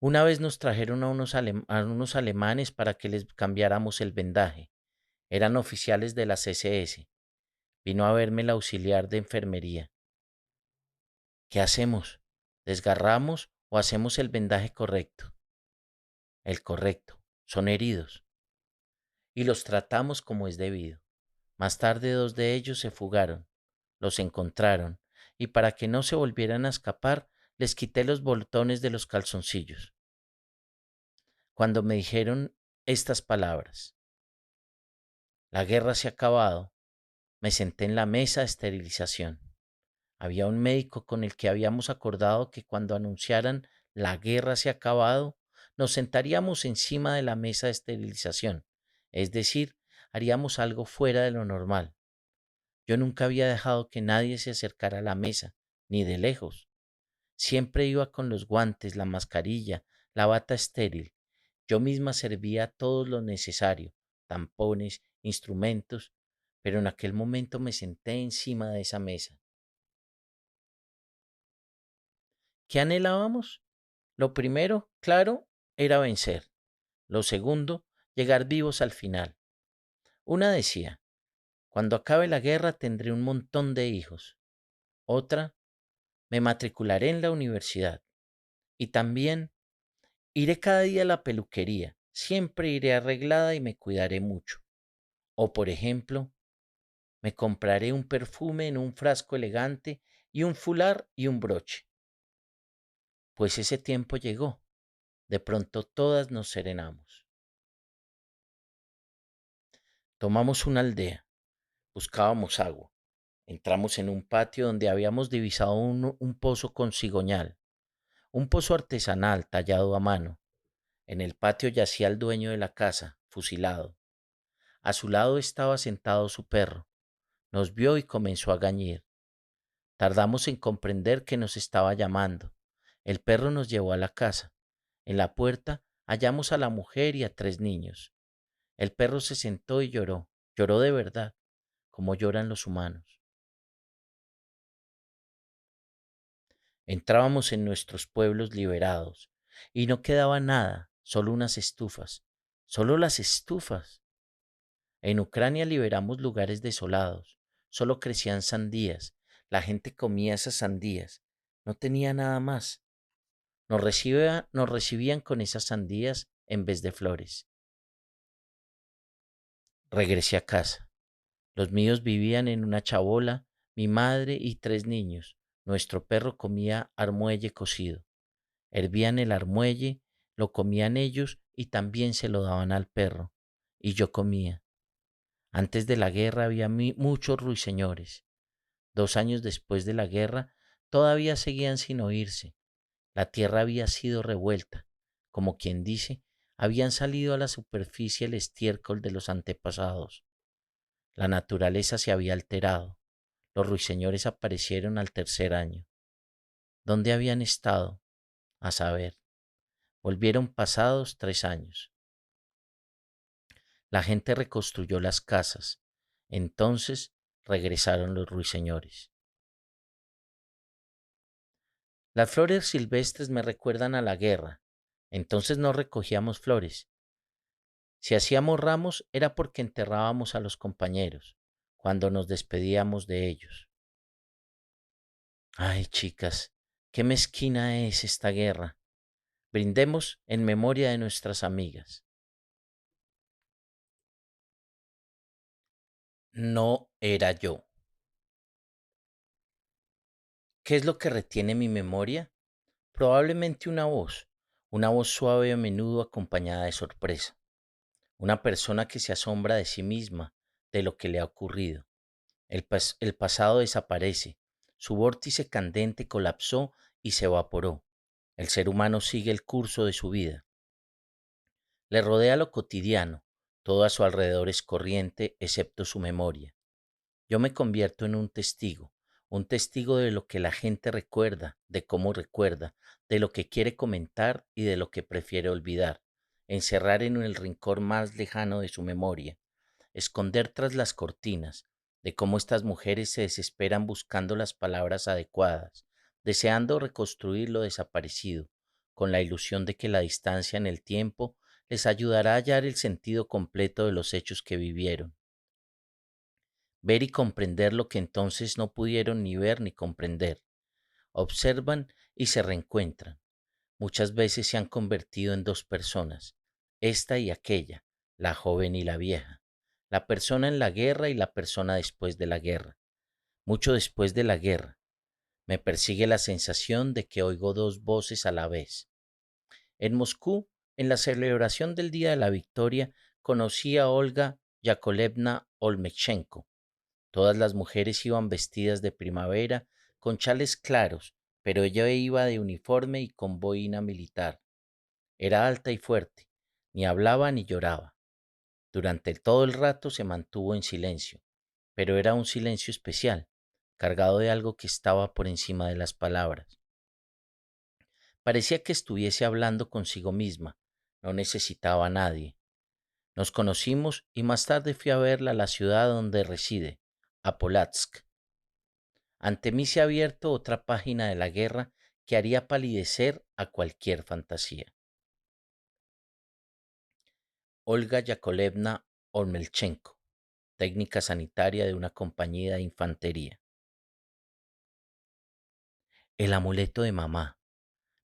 Una vez nos trajeron a unos alemanes para que les cambiáramos el vendaje. Eran oficiales de las SS. Vino a verme el auxiliar de enfermería. ¿Qué hacemos? ¿Desgarramos o hacemos el vendaje correcto? El correcto. Son heridos. Y los tratamos como es debido. Más tarde dos de ellos se fugaron. Los encontraron y para que no se volvieran a escapar, les quité los botones de los calzoncillos. Cuando me dijeron estas palabras, la guerra se ha acabado, me senté en la mesa de esterilización. Había un médico con el que habíamos acordado que cuando anunciaran la guerra se ha acabado, nos sentaríamos encima de la mesa de esterilización, es decir, haríamos algo fuera de lo normal. Yo nunca había dejado que nadie se acercara a la mesa, ni de lejos. Siempre iba con los guantes, la mascarilla, la bata estéril. Yo misma servía todo lo necesario, tampones, instrumentos, pero en aquel momento me senté encima de esa mesa. ¿Qué anhelábamos? Lo primero, claro, era vencer. Lo segundo, llegar vivos al final. Una decía, cuando acabe la guerra tendré un montón de hijos. Otra, me matricularé en la universidad. Y también iré cada día a la peluquería. Siempre iré arreglada y me cuidaré mucho. O, por ejemplo, me compraré un perfume en un frasco elegante y un fular y un broche. Pues ese tiempo llegó. De pronto todas nos serenamos. Tomamos una aldea. Buscábamos agua. Entramos en un patio donde habíamos divisado un pozo con cigüeñal, un pozo artesanal tallado a mano. En el patio yacía el dueño de la casa, fusilado. A su lado estaba sentado su perro. Nos vio y comenzó a gañir. Tardamos en comprender que nos estaba llamando. El perro nos llevó a la casa. En la puerta hallamos a la mujer y a tres niños. El perro se sentó y lloró. Lloró de verdad, como lloran los humanos. Entrábamos en nuestros pueblos liberados y no quedaba nada, solo unas estufas, solo las estufas. En Ucrania liberamos lugares desolados, solo crecían sandías, la gente comía esas sandías, no tenía nada más. Nos recibían con esas sandías en vez de flores. Regresé a casa. Los míos vivían en una chabola, mi madre y 3 niños. Nuestro perro comía armuelle cocido. Hervían el armuelle, lo comían ellos y también se lo daban al perro. Y yo comía. Antes de la guerra había muchos ruiseñores. 2 años después de la guerra todavía seguían sin oírse. La tierra había sido revuelta. Como quien dice, habían salido a la superficie el estiércol de los antepasados. La naturaleza se había alterado. Los ruiseñores aparecieron al tercer año. ¿Dónde habían estado? A saber. Volvieron pasados 3 años. La gente reconstruyó las casas. Entonces regresaron los ruiseñores. Las flores silvestres me recuerdan a la guerra. Entonces no recogíamos flores. Si hacíamos ramos era porque enterrábamos a los compañeros, cuando nos despedíamos de ellos. Ay, chicas, qué mezquina es esta guerra. Brindemos en memoria de nuestras amigas. No era yo. ¿Qué es lo que retiene mi memoria? Probablemente una voz suave a menudo acompañada de sorpresa, una persona que se asombra de sí misma, de lo que le ha ocurrido. El pasado desaparece, su vórtice candente colapsó y se evaporó. El ser humano sigue el curso de su vida. Le rodea lo cotidiano, todo a su alrededor es corriente excepto su memoria. Yo me convierto en un testigo de lo que la gente recuerda, de cómo recuerda, de lo que quiere comentar y de lo que prefiere olvidar, encerrar en el rincón más lejano de su memoria, esconder tras las cortinas, de cómo estas mujeres se desesperan buscando las palabras adecuadas, deseando reconstruir lo desaparecido, con la ilusión de que la distancia en el tiempo les ayudará a hallar el sentido completo de los hechos que vivieron, ver y comprender lo que entonces no pudieron ni ver ni comprender. Observan y se reencuentran. Muchas veces se han convertido en dos personas, esta y aquella, la joven y la vieja, la persona en la guerra y la persona después de la guerra, mucho después de la guerra. Me persigue la sensación de que oigo dos voces a la vez. En Moscú, en la celebración del Día de la Victoria, conocí a Olga Yakovlevna Olmechenko. Todas las mujeres iban vestidas de primavera, con chales claros, pero ella iba de uniforme y con boina militar. Era alta y fuerte, ni hablaba ni lloraba. Durante todo el rato se mantuvo en silencio, pero era un silencio especial, cargado de algo que estaba por encima de las palabras. Parecía que estuviese hablando consigo misma, no necesitaba a nadie. Nos conocimos y más tarde fui a verla a la ciudad donde reside, a Polotsk. Ante mí se ha abierto otra página de la guerra que haría palidecer a cualquier fantasía. Olga Yakovlevna Olmelchenko, técnica sanitaria de una compañía de infantería. El amuleto de mamá.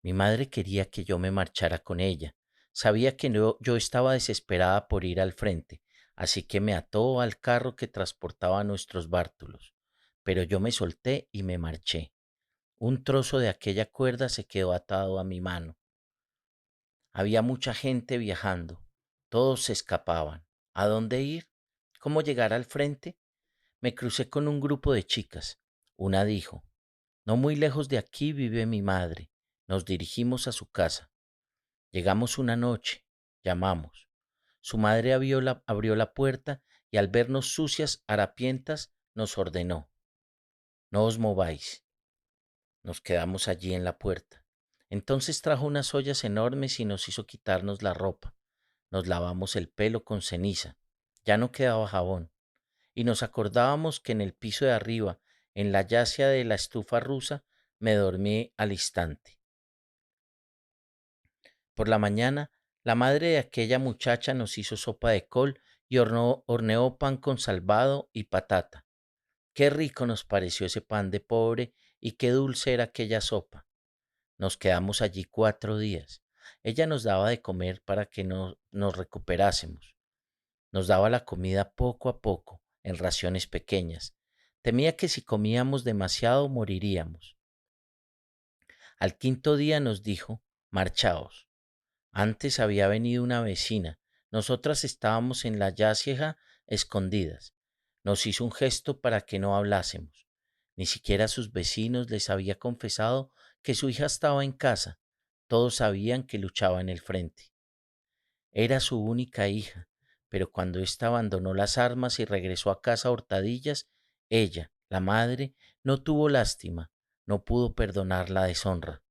Mi madre quería que yo me marchara con ella. Sabía que yo estaba desesperada por ir al frente, así que me ató al carro que transportaba nuestros bártulos. Pero yo me solté y me marché. Un trozo de aquella cuerda se quedó atado a mi mano. Había mucha gente viajando. Todos se escapaban. ¿A dónde ir? ¿Cómo llegar al frente? Me crucé con un grupo de chicas. Una dijo, no muy lejos de aquí vive mi madre. Nos dirigimos a su casa. Llegamos una noche. Llamamos. Su madre abrió la puerta y al vernos sucias, harapientas, nos ordenó, no os mováis. Nos quedamos allí en la puerta. Entonces trajo unas ollas enormes y nos hizo quitarnos la ropa. Nos lavamos el pelo con ceniza. Ya no quedaba jabón. Y nos acordábamos que en el piso de arriba, en la yacia de la estufa rusa, me dormí al instante. Por la mañana, la madre de aquella muchacha nos hizo sopa de col y horneó pan con salvado y patata. Qué rico nos pareció ese pan de pobre y qué dulce era aquella sopa. Nos quedamos allí 4 días. Ella nos daba de comer para que nos recuperásemos. Nos daba la comida poco a poco, en raciones pequeñas. Temía que si comíamos demasiado moriríamos. Al quinto día nos dijo, marchaos. Antes había venido una vecina. Nosotras estábamos en la yacieja escondidas. Nos hizo un gesto para que no hablásemos. Ni siquiera a sus vecinos les había confesado que su hija estaba en casa. Todos sabían que luchaba en el frente. Era su única hija, pero cuando ésta abandonó las armas y regresó a casa a hurtadillas, ella, la madre, no tuvo lástima, no pudo perdonar la deshonra.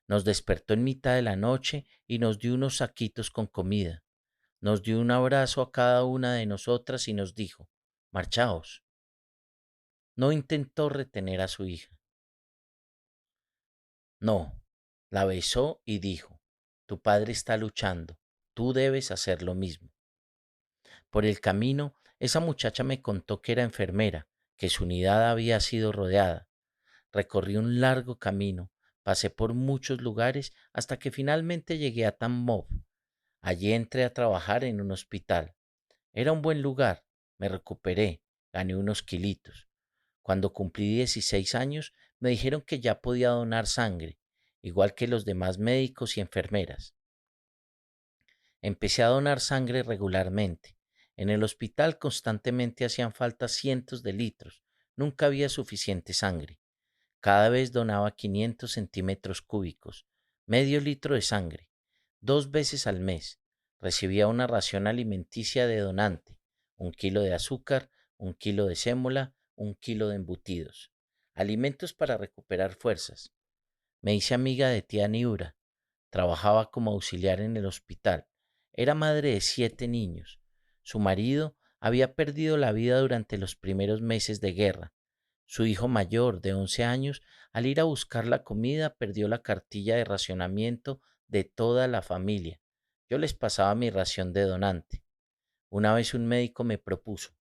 Nos despertó en mitad de la noche y nos dio unos saquitos con comida. Nos dio un abrazo a cada una de nosotras y nos dijo, marchaos. No intentó retener a su hija. No, la besó y dijo, tu padre está luchando, tú debes hacer lo mismo. Por el camino, esa muchacha me contó que era enfermera, que su unidad había sido rodeada. Recorrí un largo camino, pasé por muchos lugares hasta que finalmente llegué a Tamov. Allí entré a trabajar en un hospital. Era un buen lugar, me recuperé, gané unos kilitos. Cuando cumplí 16 años, me dijeron que ya podía donar sangre, igual que los demás médicos y enfermeras. Empecé a donar sangre regularmente. En el hospital constantemente hacían falta cientos de litros. Nunca había suficiente sangre. Cada vez donaba 500 centímetros cúbicos, medio litro de sangre, 2 veces al mes. Recibía una ración alimenticia de donante, 1 kilo de azúcar, 1 kilo de sémola, 1 kilo de embutidos. Alimentos para recuperar fuerzas. Me hice amiga de tía Niura. Trabajaba como auxiliar en el hospital. Era madre de 7 niños. Su marido había perdido la vida durante los primeros meses de guerra. Su hijo mayor, de 11 años, al ir a buscar la comida, perdió la cartilla de racionamiento de toda la familia. Yo les pasaba mi ración de donante. Una vez un médico me propuso,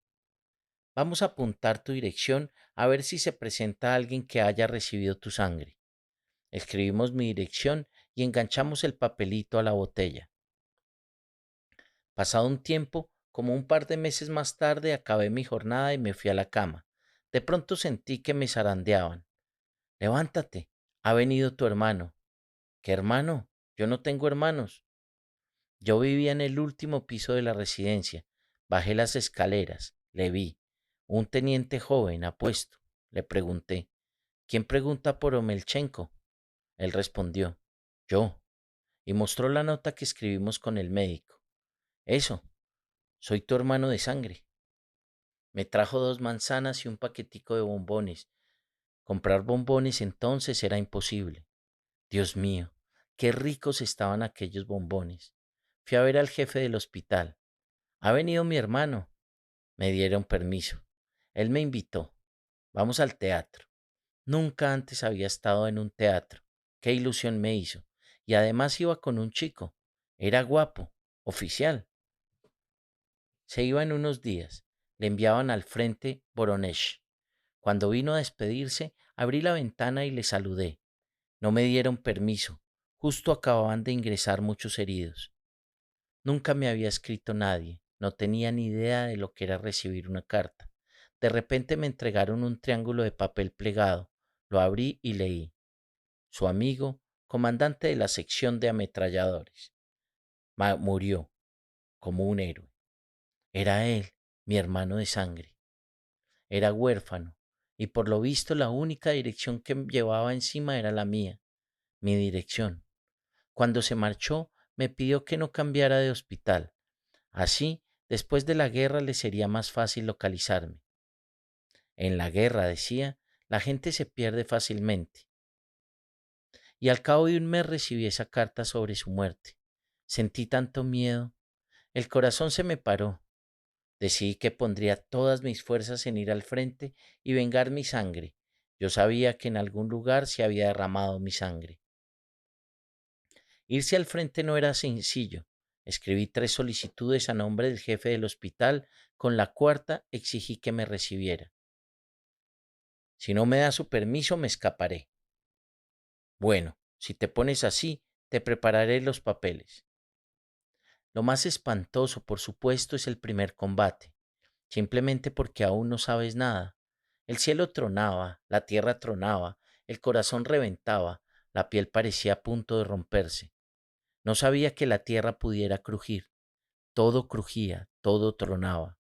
vamos a apuntar tu dirección a ver si se presenta alguien que haya recibido tu sangre. Escribimos mi dirección y enganchamos el papelito a la botella. Pasado un tiempo, como un par de meses más tarde, acabé mi jornada y me fui a la cama. De pronto sentí que me zarandeaban. Levántate, ha venido tu hermano. ¿Qué hermano? Yo no tengo hermanos. Yo vivía en el último piso de la residencia. Bajé las escaleras, le vi. Un teniente joven, apuesto. Le pregunté, ¿quién pregunta por Omelchenko? Él respondió, yo, y mostró la nota que escribimos con el médico. Eso, soy tu hermano de sangre. Me trajo 2 manzanas y un paquetico de bombones. Comprar bombones entonces era imposible. Dios mío, qué ricos estaban aquellos bombones. Fui a ver al jefe del hospital. Ha venido mi hermano. Me dieron permiso. Él me invitó. Vamos al teatro. Nunca antes había estado en un teatro. Qué ilusión me hizo. Y además iba con un chico. Era guapo, oficial. Se iba en unos días. Le enviaban al frente Voronezh. Cuando vino a despedirse, abrí la ventana y le saludé. No me dieron permiso. Justo acababan de ingresar muchos heridos. Nunca me había escrito nadie. No tenía ni idea de lo que era recibir una carta. De repente me entregaron un triángulo de papel plegado. Lo abrí y leí. Su amigo, comandante de la sección de ametralladores. Murió como un héroe. Era él, mi hermano de sangre. Era huérfano, y por lo visto la única dirección que llevaba encima era la mía, mi dirección. Cuando se marchó, me pidió que no cambiara de hospital. Así, después de la guerra le sería más fácil localizarme. En la guerra, decía, la gente se pierde fácilmente. Y al cabo de un mes recibí esa carta sobre su muerte. Sentí tanto miedo. El corazón se me paró. Decidí que pondría todas mis fuerzas en ir al frente y vengar mi sangre. Yo sabía que en algún lugar se había derramado mi sangre. Irse al frente no era sencillo. Escribí 3 solicitudes a nombre del jefe del hospital. Con la cuarta exigí que me recibiera. Si no me da su permiso, me escaparé. Bueno, si te pones así, te prepararé los papeles. Lo más espantoso, por supuesto, es el primer combate, simplemente porque aún no sabes nada. El cielo tronaba, la tierra tronaba, el corazón reventaba, la piel parecía a punto de romperse. No sabía que la tierra pudiera crujir. Todo crujía, todo tronaba.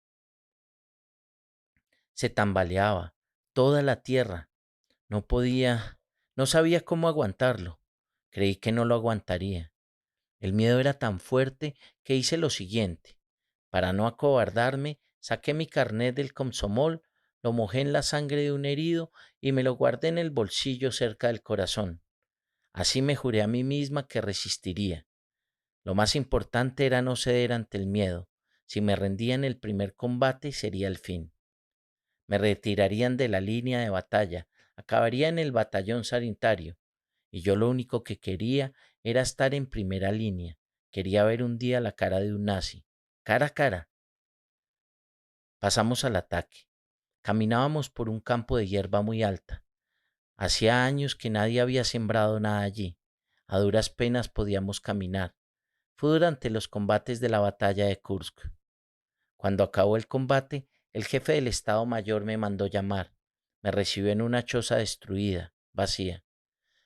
Se tambaleaba, toda la tierra. No podía, no sabía cómo aguantarlo. Creí que no lo aguantaría. El miedo era tan fuerte que hice lo siguiente. Para no acobardarme, saqué mi carnet del Komsomol, lo mojé en la sangre de un herido y me lo guardé en el bolsillo cerca del corazón. Así me juré a mí misma que resistiría. Lo más importante era no ceder ante el miedo. Si me rendía en el primer combate sería el fin. Me retirarían de la línea de batalla, acabaría en el batallón sanitario, y yo lo único que quería era estar en primera línea. Quería ver un día la cara de un nazi, cara a cara. Pasamos al ataque. Caminábamos por un campo de hierba muy alta. Hacía años que nadie había sembrado nada allí. A duras penas podíamos caminar. Fue durante los combates de la batalla de Kursk. Cuando acabó el combate, el jefe del Estado Mayor me mandó llamar. Me recibió en una choza destruida, vacía.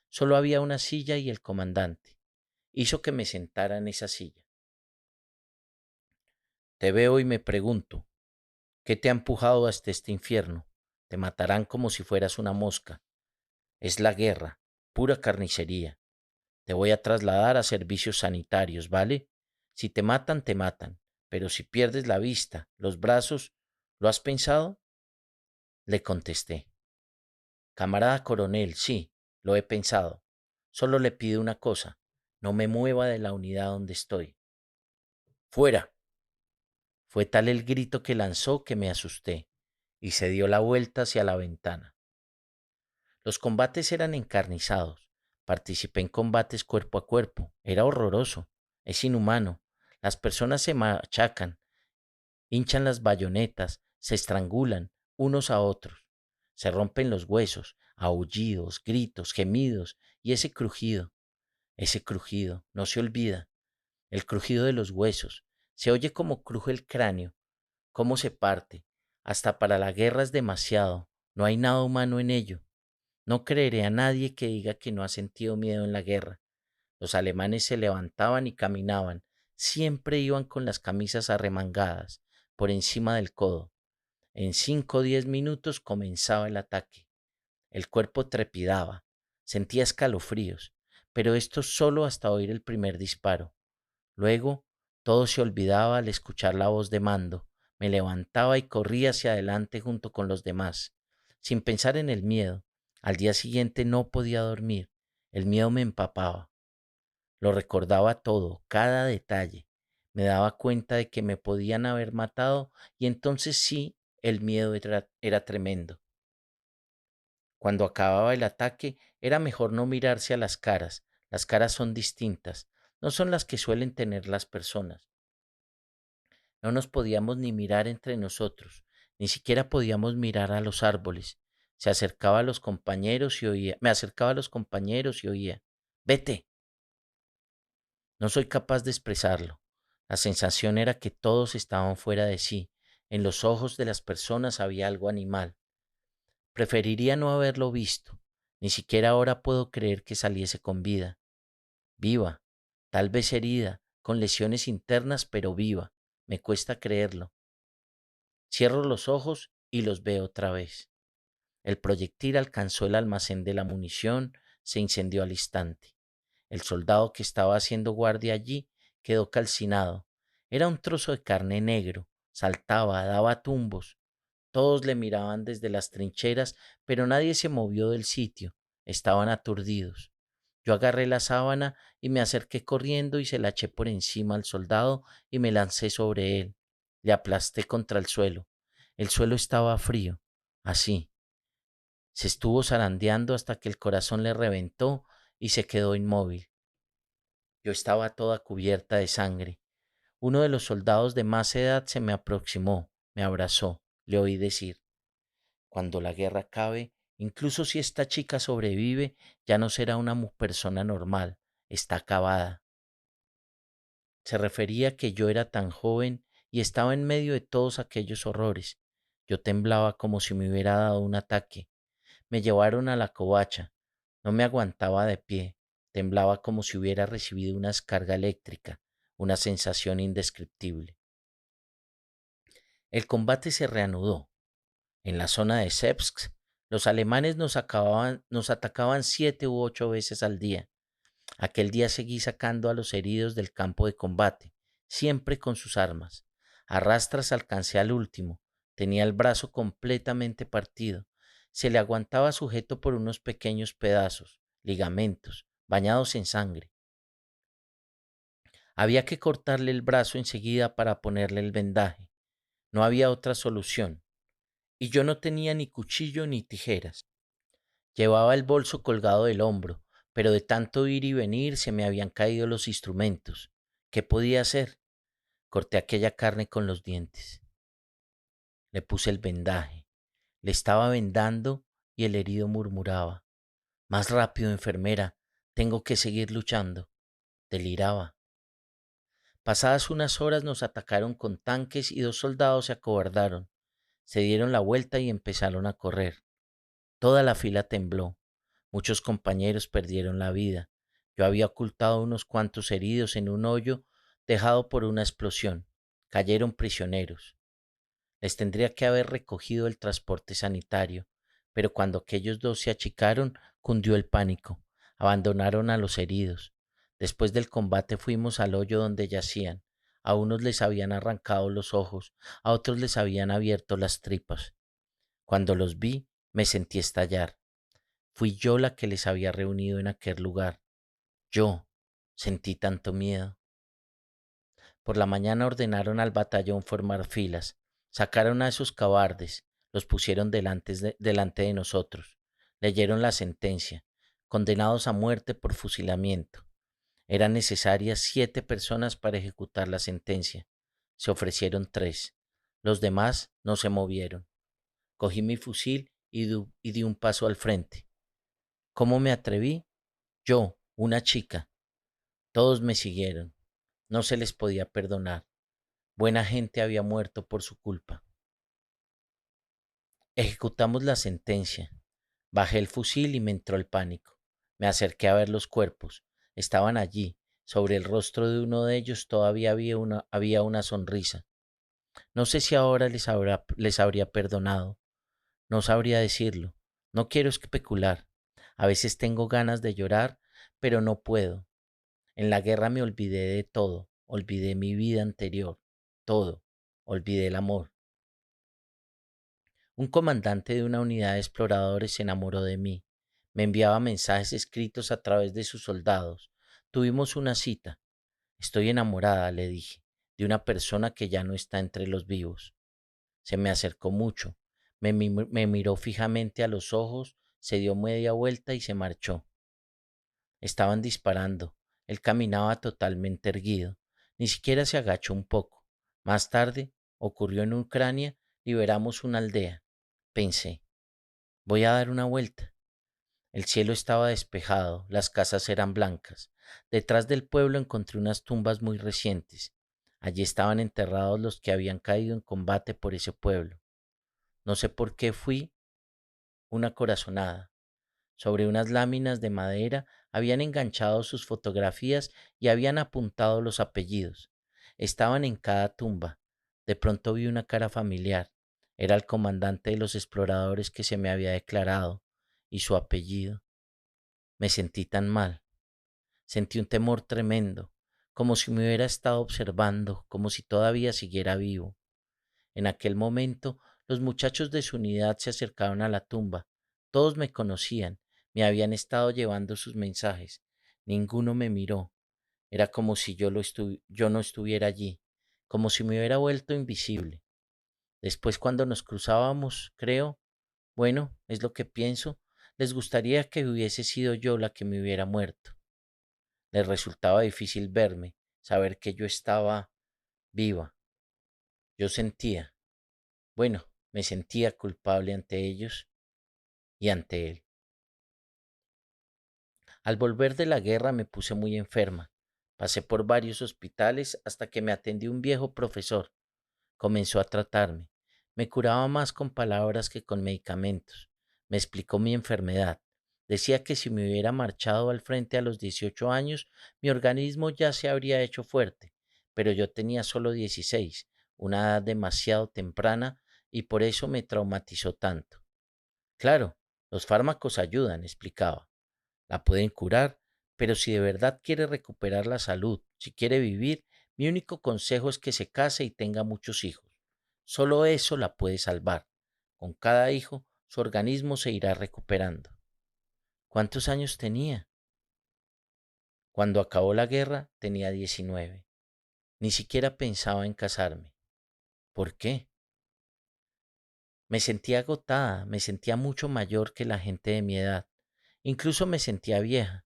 Solo había una silla y el comandante. Hizo que me sentara en esa silla. Te veo y me pregunto, ¿qué te ha empujado hasta este infierno? Te matarán como si fueras una mosca. Es la guerra, pura carnicería. Te voy a trasladar a servicios sanitarios, ¿vale? Si te matan, te matan. Pero si pierdes la vista, los brazos, ¿lo has pensado? Le contesté. Camarada coronel, sí, lo he pensado. Solo le pido una cosa, no me mueva de la unidad donde estoy. ¡Fuera! Fue tal el grito que lanzó que me asusté y se dio la vuelta hacia la ventana. Los combates eran encarnizados. Participé en combates cuerpo a cuerpo. Era horroroso. Es inhumano. Las personas se machacan, hinchan las bayonetas, se estrangulan unos a otros. Se rompen los huesos, aullidos, gritos, gemidos y ese crujido, no se olvida. El crujido de los huesos. Se oye como cruje el cráneo, cómo se parte. Hasta para la guerra es demasiado. No hay nada humano en ello. No creeré a nadie que diga que no ha sentido miedo en la guerra. Los alemanes se levantaban y caminaban. Siempre iban con las camisas arremangadas, por encima del codo. En 5 o 10 minutos comenzaba el ataque. El cuerpo trepidaba. Sentía escalofríos, pero esto solo hasta oír el primer disparo. Luego, todo se olvidaba al escuchar la voz de mando. Me levantaba y corría hacia adelante junto con los demás, sin pensar en el miedo. Al día siguiente no podía dormir. El miedo me empapaba. Lo recordaba todo, cada detalle. Me daba cuenta de que me podían haber matado y entonces sí, el miedo era tremendo. Cuando acababa el ataque, era mejor no mirarse a las caras. Las caras son distintas, no son las que suelen tener las personas. No nos podíamos ni mirar entre nosotros, ni siquiera podíamos mirar a los árboles. Se acercaba a los compañeros y oía, me acercaba a los compañeros y oía, vete. No soy capaz de expresarlo. La sensación era que todos estaban fuera de sí. En los ojos de las personas había algo animal. Preferiría no haberlo visto. Ni siquiera ahora puedo creer que saliese con vida. Viva, tal vez herida, con lesiones internas, pero viva. Me cuesta creerlo. Cierro los ojos y los veo otra vez. El proyectil alcanzó el almacén de la munición, se incendió al instante. El soldado que estaba haciendo guardia allí quedó calcinado. Era un trozo de carne negro, saltaba, daba tumbos. Todos le miraban desde las trincheras, pero nadie se movió del sitio. Estaban aturdidos. Yo agarré la sábana y me acerqué corriendo y se la eché por encima al soldado y me lancé sobre él. Le aplasté contra el suelo. El suelo estaba frío, así. Se estuvo zarandeando hasta que el corazón le reventó y se quedó inmóvil. Yo estaba toda cubierta de sangre. Uno de los soldados de más edad se me aproximó, me abrazó. Le oí decir, cuando la guerra acabe, Incluso si esta chica sobrevive, ya no será una persona normal, está acabada. Se refería a que yo era tan joven y estaba en medio de todos aquellos horrores. Yo temblaba como si me hubiera dado un ataque. Me llevaron a la covacha. No me aguantaba de pie. Temblaba como si hubiera recibido una descarga eléctrica, una sensación indescriptible. El combate se reanudó. En la zona de Sepsk, los alemanes nos atacaban 7 u 8 veces al día. Aquel día seguí sacando a los heridos del campo de combate, siempre con sus armas. A rastras alcancé al último. Tenía el brazo completamente partido. Se le aguantaba sujeto por unos pequeños pedazos, ligamentos, bañados en sangre. Había que cortarle el brazo enseguida para ponerle el vendaje. No había otra solución. Y yo no tenía ni cuchillo ni tijeras. Llevaba el bolso colgado del hombro, pero de tanto ir y venir se me habían caído los instrumentos. ¿Qué podía hacer? Corté aquella carne con los dientes. Le puse el vendaje. Le estaba vendando y el herido murmuraba: Más rápido, enfermera. Tengo que seguir luchando. Deliraba. Pasadas unas horas nos atacaron con tanques y 2 soldados se acobardaron. Se dieron la vuelta y empezaron a correr. Toda la fila tembló. Muchos compañeros perdieron la vida. Yo había ocultado unos cuantos heridos en un hoyo dejado por una explosión. Cayeron prisioneros. Les tendría que haber recogido el transporte sanitario, pero cuando aquellos dos se achicaron, cundió el pánico. Abandonaron a los heridos. Después del combate fuimos al hoyo donde yacían. A unos les habían arrancado los ojos, a otros les habían abierto las tripas. Cuando los vi, me sentí estallar. Fui yo la que les había reunido en aquel lugar. Yo sentí tanto miedo. Por la mañana ordenaron al batallón formar filas. Sacaron a esos cobardes, los pusieron delante de nosotros. Leyeron la sentencia, condenados a muerte por fusilamiento. Eran necesarias 7 personas para ejecutar la sentencia. Se ofrecieron 3. Los demás no se movieron. Cogí mi fusil y di un paso al frente. ¿Cómo me atreví? Yo, una chica. Todos me siguieron. No se les podía perdonar. Buena gente había muerto por su culpa. Ejecutamos la sentencia. Bajé el fusil y me entró el pánico. Me acerqué a ver los cuerpos. Estaban allí. Sobre el rostro de uno de ellos todavía había una sonrisa. No sé si ahora les habría perdonado. No sabría decirlo. No quiero especular. A veces tengo ganas de llorar, pero no puedo. En la guerra me olvidé de todo, olvidé mi vida anterior, todo, olvidé el amor. Un comandante de una unidad de exploradores se enamoró de mí. Me enviaba mensajes escritos a través de sus soldados. Tuvimos una cita. Estoy enamorada, le dije, de una persona que ya no está entre los vivos. Se me acercó mucho, me miró fijamente a los ojos, se dio media vuelta y se marchó. Estaban disparando. Él caminaba totalmente erguido. Ni siquiera se agachó un poco. Más tarde, ocurrió en Ucrania, liberamos una aldea. Pensé, voy a dar una vuelta. El cielo estaba despejado, las casas eran blancas. Detrás del pueblo encontré unas tumbas muy recientes. Allí estaban enterrados los que habían caído en combate por ese pueblo. No sé por qué fui una corazonada. Sobre unas láminas de madera habían enganchado sus fotografías y habían apuntado los apellidos. Estaban en cada tumba. De pronto vi una cara familiar. Era el comandante de los exploradores que se me había declarado, y su apellido. Me sentí tan mal. Sentí un temor tremendo, como si me hubiera estado observando, como si todavía siguiera vivo. En aquel momento, los muchachos de su unidad se acercaron a la tumba. Todos me conocían, me habían estado llevando sus mensajes. Ninguno me miró. Era como si yo no estuviera allí, como si me hubiera vuelto invisible. Después, cuando nos cruzábamos, creo, bueno, es lo que pienso, les gustaría que hubiese sido yo la que me hubiera muerto. Les resultaba difícil verme, saber que yo estaba viva. Yo sentía, bueno, me sentía culpable ante ellos y ante él. Al volver de la guerra me puse muy enferma. Pasé por varios hospitales hasta que me atendió un viejo profesor. Comenzó a tratarme. Me curaba más con palabras que con medicamentos. Me explicó mi enfermedad. Decía que si me hubiera marchado al frente a los 18 años, mi organismo ya se habría hecho fuerte, pero yo tenía solo 16, una edad demasiado temprana, y por eso me traumatizó tanto. Claro, los fármacos ayudan, explicaba. La pueden curar, pero si de verdad quiere recuperar la salud, si quiere vivir, mi único consejo es que se case y tenga muchos hijos. Solo eso la puede salvar. Con cada hijo, su organismo se irá recuperando. ¿Cuántos años tenía? Cuando acabó la guerra tenía 19. Ni siquiera pensaba en casarme. ¿Por qué? Me sentía agotada, me sentía mucho mayor que la gente de mi edad. Incluso me sentía vieja.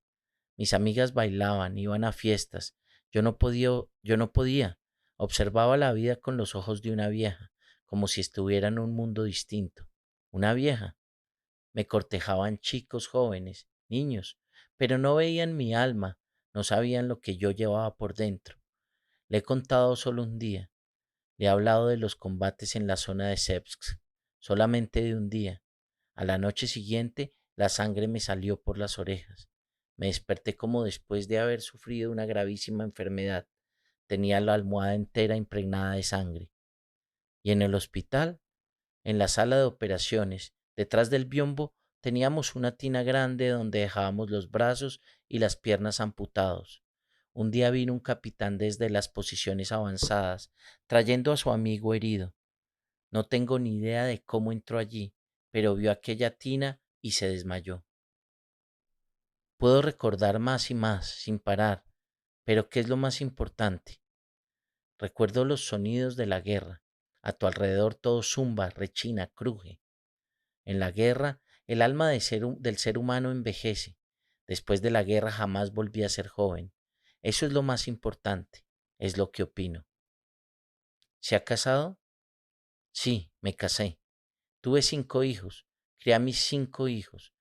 Mis amigas bailaban, iban a fiestas. Yo no podía. Observaba la vida con los ojos de una vieja, como si estuviera en un mundo distinto. Una vieja. Me cortejaban chicos jóvenes, niños, pero no veían mi alma, no sabían lo que yo llevaba por dentro. Le he contado solo un día. Le he hablado de los combates en la zona de Sebsk, solamente de un día. A la noche siguiente, la sangre me salió por las orejas. Me desperté como después de haber sufrido una gravísima enfermedad. Tenía la almohada entera impregnada de sangre. Y en el hospital, en la sala de operaciones, detrás del biombo, teníamos una tina grande donde dejábamos los brazos y las piernas amputados. Un día vino un capitán desde las posiciones avanzadas, trayendo a su amigo herido. No tengo ni idea de cómo entró allí, pero vio aquella tina y se desmayó. Puedo recordar más y más, sin parar, pero ¿qué es lo más importante? Recuerdo los sonidos de la guerra. A tu alrededor todo zumba, rechina, cruje. En la guerra, el alma del ser humano envejece. Después de la guerra jamás volví a ser joven. Eso es lo más importante, es lo que opino. ¿Se ha casado? Sí, me casé. Tuve 5 hijos, crié a mis 5 hijos.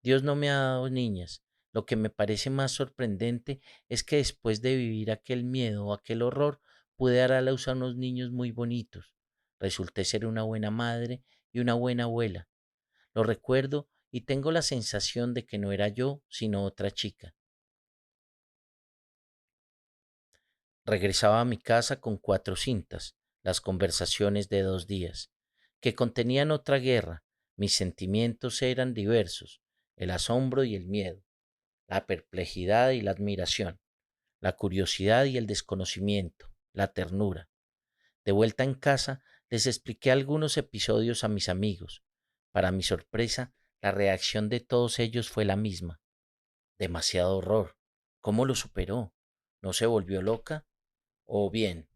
Dios no me ha dado niñas. Lo que me parece más sorprendente es que después de vivir aquel miedo o aquel horror, pude dar a luz a unos niños muy bonitos. Resulté ser una buena madre y una buena abuela. Lo recuerdo y tengo la sensación de que no era yo, sino otra chica. Regresaba a mi casa con 4 cintas, las conversaciones de 2 días, que contenían otra guerra. Mis sentimientos eran diversos, el asombro y el miedo, la perplejidad y la admiración, la curiosidad y el desconocimiento, la ternura. De vuelta en casa, les expliqué algunos episodios a mis amigos. Para mi sorpresa, la reacción de todos ellos fue la misma. Demasiado horror. ¿Cómo lo superó? ¿No se volvió loca? O bien,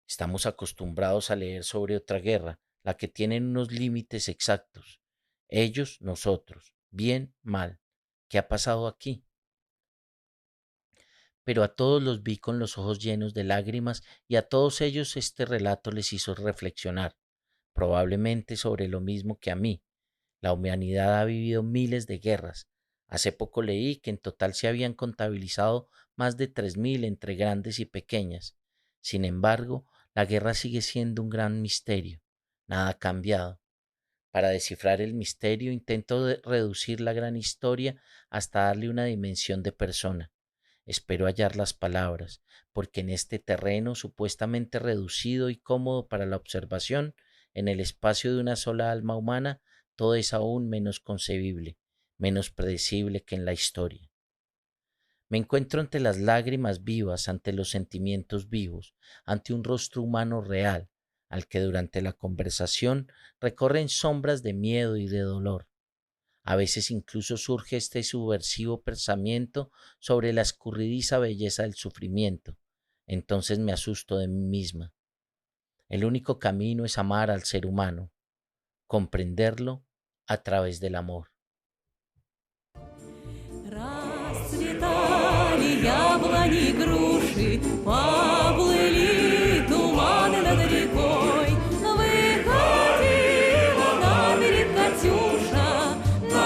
estamos acostumbrados a leer sobre otra guerra, la que tiene unos límites exactos. Ellos, nosotros. Bien, mal. ¿Qué ha pasado aquí? Pero a todos los vi con los ojos llenos de lágrimas y a todos ellos este relato les hizo reflexionar, probablemente sobre lo mismo que a mí. La humanidad ha vivido miles de guerras. Hace poco leí que en total se habían contabilizado más de 3.000 entre grandes y pequeñas. Sin embargo, la guerra sigue siendo un gran misterio. Nada ha cambiado. Para descifrar el misterio intento reducir la gran historia hasta darle una dimensión de persona. Espero hallar las palabras, porque en este terreno supuestamente reducido y cómodo para la observación, en el espacio de una sola alma humana, todo es aún menos concebible, menos predecible que en la historia. Me encuentro ante las lágrimas vivas, ante los sentimientos vivos, ante un rostro humano real, al que durante la conversación recorren sombras de miedo y de dolor. A veces incluso surge este subversivo pensamiento sobre la escurridiza belleza del sufrimiento. Entonces me asusto de mí misma. El único camino es amar al ser humano, comprenderlo a través del amor. Расцветали яблони, груши, поплыли туманы над рекой. Выходила на берег Катюша, на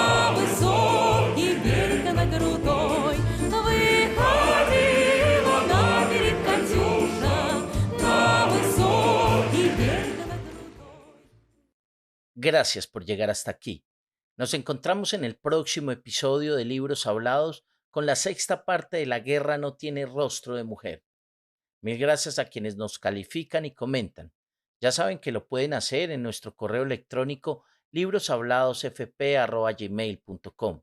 Gracias por llegar hasta aquí. Nos encontramos en el próximo episodio de Libros Hablados con la sexta parte de La guerra no tiene rostro de mujer. Mil gracias a quienes nos califican y comentan. Ya saben que lo pueden hacer en nuestro correo electrónico libroshabladosfp@gmail.com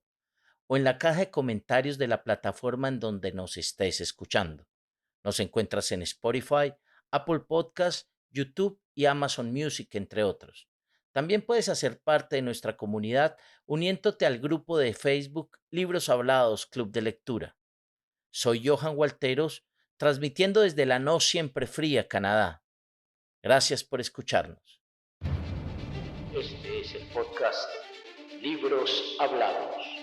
o en la caja de comentarios de la plataforma en donde nos estés escuchando. Nos encuentras en Spotify, Apple Podcasts, YouTube y Amazon Music, entre otros. También puedes hacer parte de nuestra comunidad uniéndote al grupo de Facebook Libros Hablados Club de Lectura. Soy Johan Walteros, transmitiendo desde la no siempre fría Canadá. Gracias por escucharnos. Este es el podcast Libros Hablados.